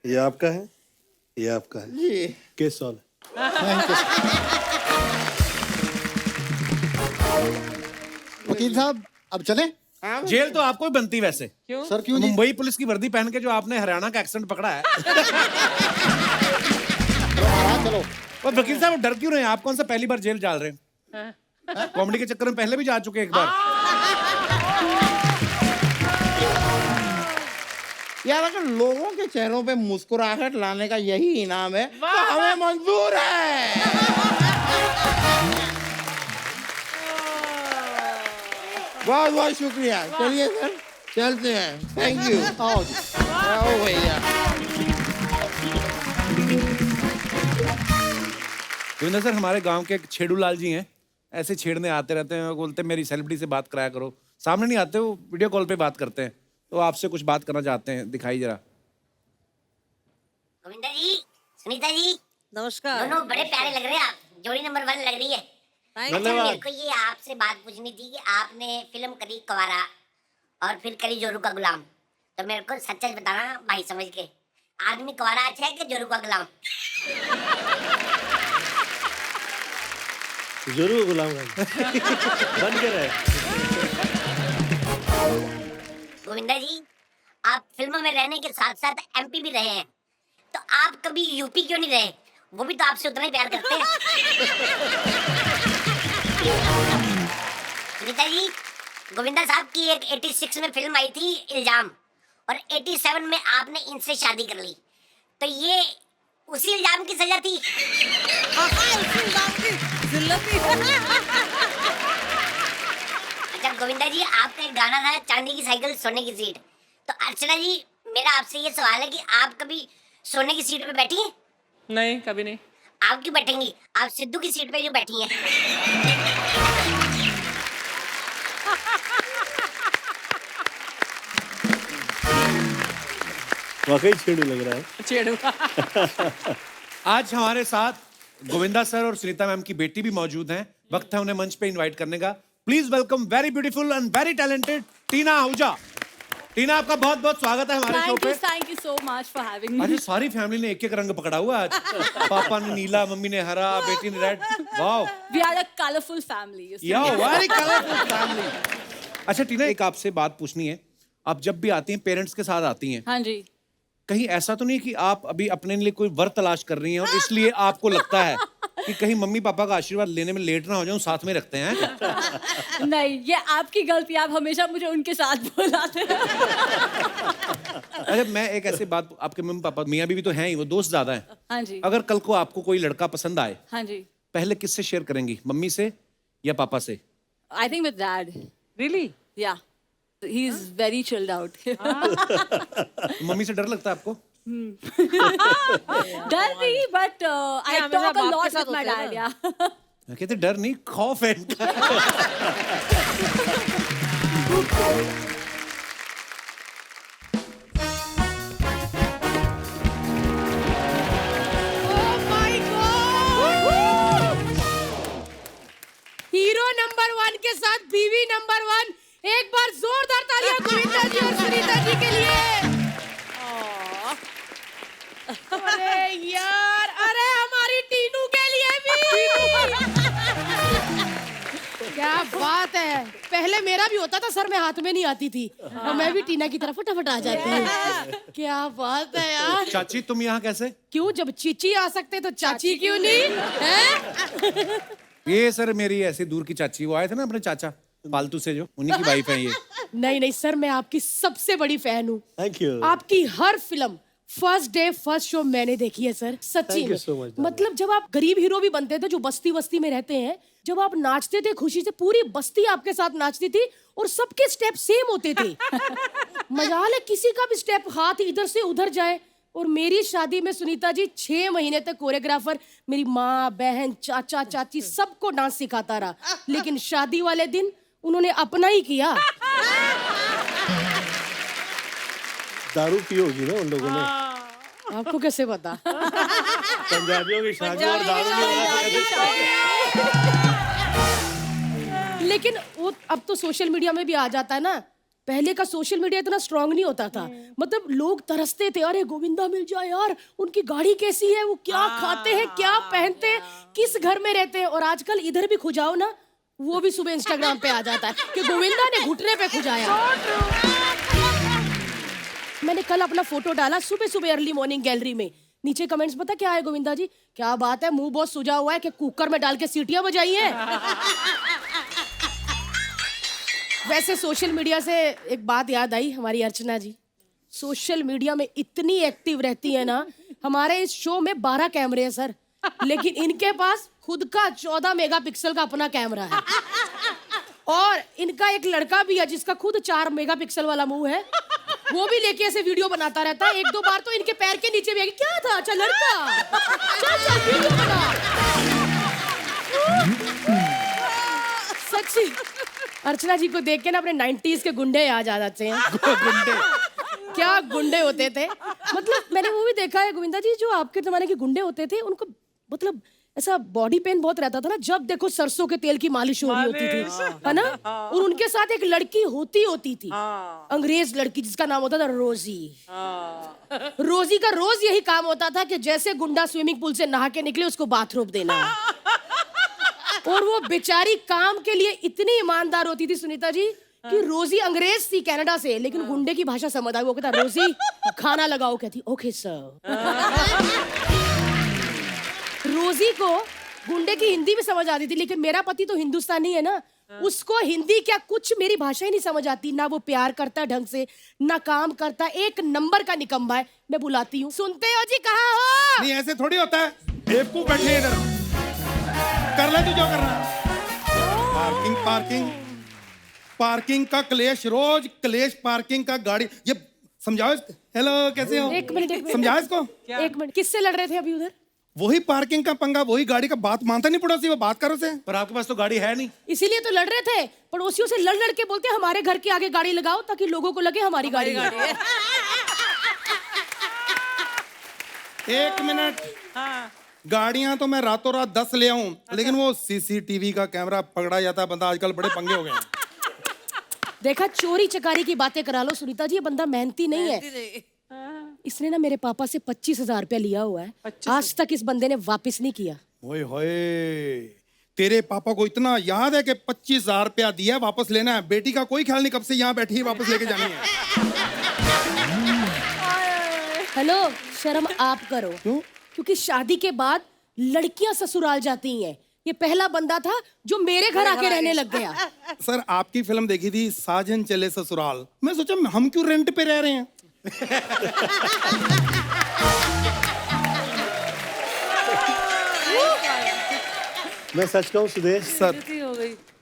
Speaker 4: ये आपका है, ये आपका है
Speaker 12: जी।
Speaker 4: Case solve.
Speaker 13: वकील साहब अब चलें?
Speaker 1: जेल तो आपको ही बनती वैसे।
Speaker 5: क्यों?
Speaker 13: सर क्यों?
Speaker 1: मुंबई पुलिस की वर्दी पहन के जो आपने हरियाणा का एक्सेंट पकड़ा है।
Speaker 13: चलो।
Speaker 1: और वकील साहब डर क्यों रहे हैं? आप कौन सा पहली बार जेल जा रहे हैं? कॉमेडी के चक्कर में पहले भी जा चुके एक बार।
Speaker 12: यार अगर लोगों के चेहरों पे मुस्कुराहट लाने का यही इनाम है तो हमें मंजूर है। बहुत बहुत शुक्रिया। चलिए सर चलते हैं। Thank you. आओ जी, आओ भैया।
Speaker 1: गोविंदा सर, हमारे गांव के एक छेड़ू लाल जी हैं, ऐसे छेड़ने आते रहते हैं और बोलते हैं मेरी सेलिब्रिटी से बात कराया करो। सामने नहीं आते, वो वीडियो कॉल पे बात करते हैं। तो आपसे कुछ बात करना चाहते हैं, दिखाई जरा।
Speaker 14: गोविंदा जी, सुनीता जी,
Speaker 6: नमस्कार।
Speaker 14: दोनों बड़े प्यारे लग रहे हैं आप, जोड़ी नंबर 1 लग रही है। अच्छा, मेरे को ये आपसे बात पूछनी थी कि आपने फिल्म करी कवारा और फिर करी जोरू का गुलाम, तो मेरे को सच सच बताना भाई समझ के, आदमी कवारा अच्छा है कि जोरू का गुलाम?
Speaker 4: जरूर गुलाम बन के रहे।
Speaker 14: गोविंदा जी, आप फिल्मों में रहने के साथ साथ एमपी भी रहे हैं, तो आप कभी यूपी क्यों नहीं रहे? वो भी तो आपसे उतना ही प्यार करते हैं। सुनीता जी, गोविंदा साहब की एक 86 में फिल्म आई थी इल्जाम, और 87 में आपने इनसे शादी कर ली, तो ये उसी इल्जाम की सजा थी। अच्छा गोविंदा जी, आपका एक गाना था चांदी की साइकिल सोने की सीट, तो अर्चना जी मेरा आपसे ये सवाल है कि आप कभी सोने की सीट पे बैठी हैं?
Speaker 5: नहीं, कभी नहीं।
Speaker 14: आप क्यों बैठेंगी? आप सिद्धू की सीट पे क्यों बैठी हैं?
Speaker 4: वाकई छेड़ू लग रहा है।
Speaker 5: छेड़ू।
Speaker 1: आज हमारे साथ गोविंदा सर और सुनीता मैम की बेटी भी मौजूद हैं। वक्त है उन्हें मंच पे इनवाइट करने का। Please welcome very beautiful and very talented Tina Ahuja. Tina, आपका बहुत बहुत स्वागत है हमारे शो पे।
Speaker 15: Thank you so much for having me.
Speaker 1: आज सारी फैमिली ने एक एक रंग पकड़ा हुआ आज। पापा ने नीला, मम्मी ने हरा, बेटी ने red. Wow,
Speaker 15: we are a colourful family.
Speaker 1: Yeah very colourful family. अच्छा टीना, एक आपसे बात पूछनी है। आप जब भी आती हैं पेरेंट्स के साथ आती हैं,
Speaker 15: हाँ जी।
Speaker 1: कहीं ऐसा तो नहीं कि आप अभी अपने लिए कोई वर तलाश कर रही हैं और इसलिए आपको लगता है कि कहीं मम्मी पापा का आशीर्वाद लेने में लेट ना हो जाऊं, साथ में रखते हैं?
Speaker 15: नहीं, ये आपकी गलती, आप हमेशा मुझे उनके साथ बुलाते हैं।
Speaker 1: अच्छा, मैं एक ऐसी बात, आपके मम्मी पापा मियाँ बीवी तो हैं ही, वो दोस्त ज्यादा हैं।
Speaker 15: हाँ जी।
Speaker 1: अगर कल को आपको कोई लड़का पसंद आए,
Speaker 15: हाँ जी।
Speaker 1: पहले किससे शेयर करेंगी, मम्मी से या पापा से?
Speaker 15: I think with dad.
Speaker 5: Really?
Speaker 15: Yeah, he is very chilled out.
Speaker 1: मम्मी से डर लगता है आपको?
Speaker 15: डर नहीं, but I talk a lot with my dad. Yeah,
Speaker 1: कहते डर नहीं, खौफ है इनका।
Speaker 16: हीरो नंबर 1 के साथ बीवी नंबर 1। एक बार जोरदार तालियां गोविंदा जी और सुनीता जी के लिए। अरे यार, अरे हमारी टीनू के लिए भी। क्या बात है। पहले मेरा भी होता था सर, मैं हाथ में नहीं आती थी, और मैं भी टीना की तरफ फटाफट आ जाती हूँ। क्या बात है यार।
Speaker 1: चाची, तुम यहाँ कैसे?
Speaker 16: क्यों, जब चीची आ सकते तो चाची क्यों नहीं है?
Speaker 1: ये सर मेरी ऐसी दूर की चाची, वो आए थे ना अपने चाचा पालतू से, जो उन्हीं की वाइफ है ये।
Speaker 16: नहीं नहीं सर, मैं आपकी सबसे बड़ी फैन हूँ।
Speaker 4: Thank you.
Speaker 16: आपकी हर film first day first show मैंने देखी है सर, सच्ची
Speaker 4: Thank you so much,
Speaker 16: में। मतलब जब आप गरीब हीरो भी बनते थे, जो बस्ती बस्ती में रहते हैं, जब आप नाचते थे खुशी से, पूरी बस्ती आपके साथ नाचती थी और सबके स्टेप सेम होते थे। मजाल है किसी का भी स्टेप हाथ इधर से उधर जाए। और मेरी शादी में सुनीता जी 6 महीने तक कोरियोग्राफर मेरी माँ, बहन, चाचा, चाची सबको डांस सिखाता रहा, लेकिन शादी वाले दिन उन्होंने अपना ही किया।
Speaker 4: दारू पी होगी ना उन लोगों ने।
Speaker 16: आपको कैसे पता?
Speaker 4: पंजाबियों की शादी और दारू
Speaker 16: लेकिन वो अब तो सोशल मीडिया में भी आ जाता है ना। पहले का सोशल मीडिया इतना स्ट्रांग नहीं होता था। मतलब लोग तरसते थे, अरे गोविंदा मिल जाए यार, उनकी गाड़ी कैसी है, वो क्या खाते हैं, क्या पहनते हैं, किस घर में रहते हैं। और आजकल इधर भी खुजाओ ना, वो भी सुबह इंस्टाग्राम पे आ जाता है कि गोविंदा ने घुटने पे खुजाया। मैंने कल अपना फोटो डाला सुबह सुबह अर्ली मॉर्निंग गैलरी में, नीचे कमेंट्स पता क्या है, गोविंदा जी क्या बात है, मुंह बहुत सुजा हुआ है कि कुकर में डाल के सीटियां बजाई हैं। वैसे सोशल मीडिया से एक बात याद आई, हमारी अर्चना जी सोशल मीडिया में इतनी एक्टिव रहती है ना। हमारे इस शो में 12 कैमरे हैं सर, लेकिन इनके पास खुद का 14 मेगापिक्सल का अपना कैमरा है। और इनका एक लड़का भी है जिसका खुद 4 मेगापिक्सल वाला मुंह है, वो भी लेके ऐसे वीडियो बनाता रहता है। 1-2 बार तो इनके पैर के नीचे भी आ गई, क्या था, चल लड़का चल वीडियो बना। सच्ची अर्चना जी को देख के ना अपने 90s के गुंडे याद आ जाते हैं। गुंडे क्या गुंडे होते थे। मतलब मैंने वो भी देखा है गोविंदा जी, जो आपके जमाने के गुंडे होते थे उनको मतलब ऐसा बॉडी पेन बहुत रहता था ना, जब देखो सरसों के तेल की मालिश हो रही होती थी, है ना। और उनके साथ एक लड़की होती थी, अंग्रेज लड़की, जिसका नाम होता था रोजी। रोजी का रोज यही काम होता था कि जैसे गुंडा स्विमिंग पूल से नहा के निकले उसको बाथरूम देना है। और वो बेचारी काम के लिए इतनी ईमानदार होती थी सुनीता जी कि रोजी अंग्रेज थी कनाडा से, लेकिन गुंडे की भाषा समझ आई। वो कहता रोजी खाना लगाओ, कहती ओके सर। रोजी को गुंडे की हिंदी भी समझ आती थी, लेकिन मेरा पति तो हिंदुस्तानी है ना, उसको हिंदी क्या कुछ मेरी भाषा ही नहीं समझ आती। ना वो प्यार करता ढंग से, ना काम करता, एक नंबर का निकम्मा है। मैं बुलाती हूँ, सुनते हो जी, कहाँ हो?
Speaker 8: नहीं ऐसे थोड़ी होता है, बेवकूफ बैठे इधर, कर ले तू जो करना। पार्किंग पार्किंग पार्किंग का क्लेश, रोज क्लेश पार्किंग का। गाड़ी ये समझाओ इसको। हेलो कैसे हो?
Speaker 16: एक मिनट
Speaker 8: समझाओ इसको।
Speaker 16: एक मिनट, किससे लड़ रहे थे अभी उधर?
Speaker 8: वही पार्किंग का पंगा, वही गाड़ी का। बात मानता नहीं पड़ोसी, वो बात करो से।
Speaker 1: पर आपके पास तो गाड़ी है नहीं,
Speaker 16: इसीलिए तो लड़ रहे थे। पड़ोसियों से लड़ लड़ के बोलते हमारे घर के आगे गाड़ी लगाओ ताकि लोगों को लगे हमारी गाड़ी है।
Speaker 8: एक मिनट, गाड़ियां तो मैं रातों रात 10 ले आऊं, लेकिन वो सीसीटीवी का कैमरा पकड़ा जाता है बंदा। आजकल बड़े पंगे हो गए हैं।
Speaker 16: देखा, चोरी चकारी की बातें करा लो सुनीता जी, ये बंदा मेहनती नहीं है। इसने ना मेरे पापा से 25,000 रुपया लिया हुआ है, आज तक इस बंदे ने वापस नहीं किया।
Speaker 8: ओए होए, तेरे पापा को इतना याद है कि 25,000 रुपया दिया, वापस लेना है। बेटी का कोई ख्याल नहीं, कब से यहाँ बैठी है, वापस लेके जानी है।
Speaker 16: हेलो, शर्म आप करो।
Speaker 8: क्यों?
Speaker 16: क्योंकि शादी के बाद लड़कियां ससुराल जाती हैं। ये पहला बंदा था जो मेरे घर आके रहने लग गया।
Speaker 8: सर आपकी फिल्म देखी थी साजन चले ससुराल, मैं सोचा हम क्यों रेंट पे रह रहे हैं।
Speaker 4: मैं सच कहूं सुदेश
Speaker 8: सर,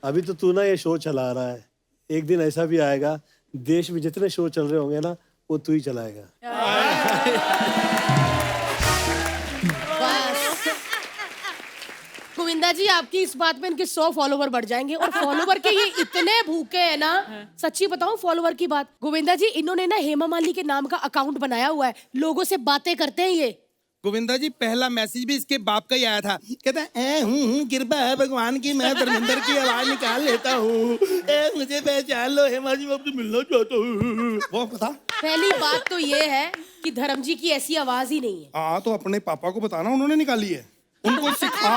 Speaker 4: अभी तो तू ना ये शो चला रहा है, एक दिन ऐसा भी आएगा देश में जितने शो चल रहे होंगे ना, वो तू ही चलाएगा।
Speaker 16: गोविंदा जी, आपकी इस बात में इनके 100 फॉलोवर बढ़ जाएंगे। और फॉलोवर के ये इतने भूखे हैं ना, सच्ची बताऊं फॉलोवर की बात, गोविंदा जी इन्होंने ना हेमा मालिनी के नाम का अकाउंट बनाया हुआ है, लोगों से बातें करते हैं ये।
Speaker 8: गोविंदा जी पहला मैसेज भी इसके बाप का ही आया था, कहता है कृपा है भगवान की, मैं धर्मेंद्र की आवाज निकाल लेता हूँ, मुझे पहचान लो हेमा जी, मैं आपसे मिलना चाहता हूँ। वो पता,
Speaker 16: पहली बात तो ये है कि धर्म जी की ऐसी आवाज ही नहीं है।
Speaker 8: हाँ तो अपने पापा को बताना, उन्होंने निकाली है, उनको सिखा।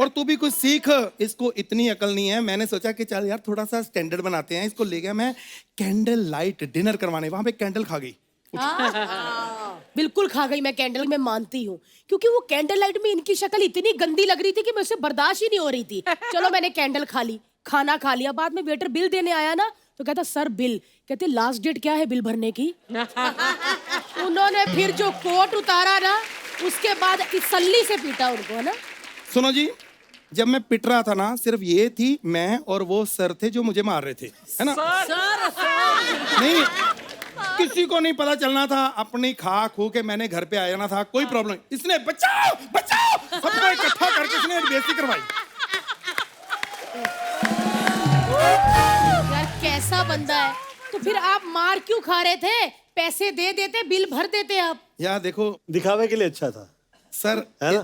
Speaker 8: और तू भी कुछ सीख, इसको इतनी अकल नहीं है। मैंने सोचा कि चल यार थोड़ा सा स्टैंडर्ड बनाते हैं। इसको ले गया मैं कैंडल लाइट डिनर करवाने, वहां पे कैंडल खा गई।
Speaker 16: बिल्कुल खा गई मैं कैंडल, मैं मानती हूँ, क्योंकि वो कैंडल लाइट में इनकी शक्ल इतनी गंदी लग रही थी कि मुझसे बर्दाश्त ही नहीं हो रही थी। चलो मैंने कैंडल खा ली, खाना खा लिया। बाद में वेटर बिल देने आया ना, तो कहता सर बिल, कहते लास्ट डेट क्या है बिल भरने की। उन्होंने फिर जो कोट उतारा ना, उसके बाद सल्ली से पीटा उनको, है ना।
Speaker 8: सुनो जी, जब मैं पिट रहा था ना, सिर्फ ये थी मैं और वो सर थे जो मुझे मार रहे थे, है ना। नहीं, किसी को नहीं पता चलना था, अपनी खा खू के मैंने घर पे आ जाना था, कोई प्रॉब्लम नहीं। इसने बचाओ बचाओ सबको इकट्ठा करके इसने बेइज्जती करवाई।
Speaker 16: यार कैसा बंदा है। तो फिर आप मार क्यों खा रहे थे? पैसे दे देते, बिल भर देते आप।
Speaker 8: यार देखो,
Speaker 4: दिखावे के लिए अच्छा था
Speaker 8: सर,
Speaker 4: है ना।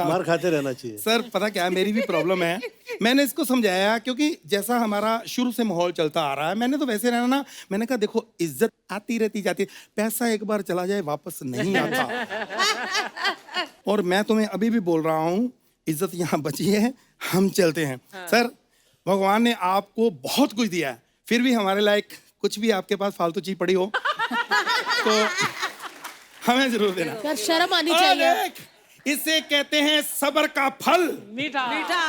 Speaker 4: मार खाते रहना चाहिए।
Speaker 8: सर पता क्या है, मेरी भी प्रॉब्लम है। मैंने इसको समझाया, क्योंकि जैसा हमारा शुरू से माहौल चलता आ रहा है, मैंने तो वैसे रहना ना। मैंने कहा देखो, इज्जत आती रहती जाती है, पैसा एक बार चला जाए वापस नहीं आता। और मैं तुम्हें अभी भी बोल रहा हूँ, इज्जत यहाँ बची है, हम चलते हैं। सर भगवान ने आपको बहुत कुछ दिया है, फिर भी हमारे लायक कुछ भी आपके पास फालतू चीज पड़ी हो तो हमें जरूर देना।
Speaker 16: यार शर्म आनी चाहिए।
Speaker 8: इसे कहते हैं सब्र का फल।
Speaker 5: मीठा
Speaker 6: मीठा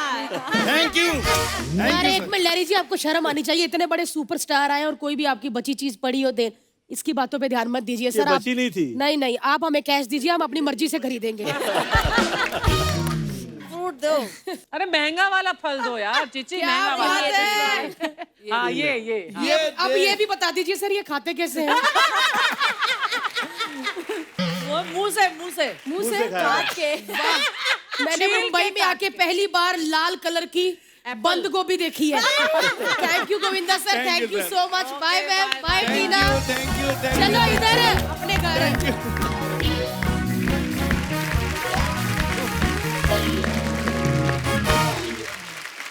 Speaker 8: थैंक यू
Speaker 16: यार एक मिनट लहरी जी, आपको शर्म आनी चाहिए, इतने बड़े सुपरस्टार आए और कोई भी आपकी बची चीज पड़ी हो दे, इसकी बातों पे ध्यान मत दीजिए सर। आप
Speaker 4: बची नहीं थी।
Speaker 16: नहीं, आप हमें कैश दीजिए, हम अपनी मर्जी से खरीदेंगे।
Speaker 6: फ्रूट दो।
Speaker 5: अरे महंगा वाला फल दो यार चिची,
Speaker 16: क्या
Speaker 5: महंगा
Speaker 16: बात
Speaker 5: वाला।
Speaker 16: है?
Speaker 5: हाँ ये हाँ।
Speaker 16: अब ये भी बता दीजिए सर, ये खाते कैसे हैं?
Speaker 6: वो मुंह से
Speaker 16: मुंह से
Speaker 4: खाया।
Speaker 16: काट के। वाह, मैंने मुंबई में आके पहली बार लाल कलर की बंद गोभी देखी है। Thank you Govinda sir, thank you so much. Bye ma'am, bye Tina.
Speaker 8: Thank you
Speaker 16: चलो इधर अपने घर।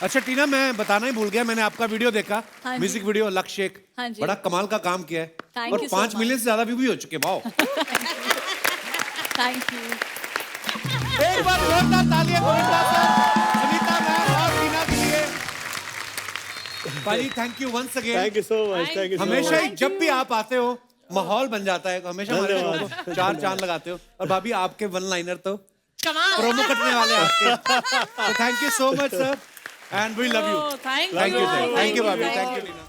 Speaker 1: अच्छा टीना, मैं बताना ही भूल गया, मैंने आपका वीडियो देखा,
Speaker 15: हाँ जी।
Speaker 1: म्यूजिक वीडियो लक शेख।
Speaker 15: हाँ जी।
Speaker 1: बड़ा कमाल का काम किया है।
Speaker 15: Thank
Speaker 1: और
Speaker 15: you so
Speaker 1: 5
Speaker 15: much.
Speaker 1: मिलियन से ज्यादा व्यू भी हो चुके। वाओ।
Speaker 15: Thank you.
Speaker 1: एक बार जोरदार तालियां गोविंदा सर, सुनीता मैम और टीना के लिए। भाई thank you once again.
Speaker 4: Thank you so much, thank you.
Speaker 1: हमेशा ही जब भी आप आते हो माहौल बन जाता है, हमेशा हमारे शो को 4 चांद लगाते हो। और भाभी आपके वन लाइनर तो प्रोमो कटने वाले हैं आपके। तो thank you so much sir, and we love you.
Speaker 5: Thank
Speaker 1: thank you भाभी, थैंक यू टीना।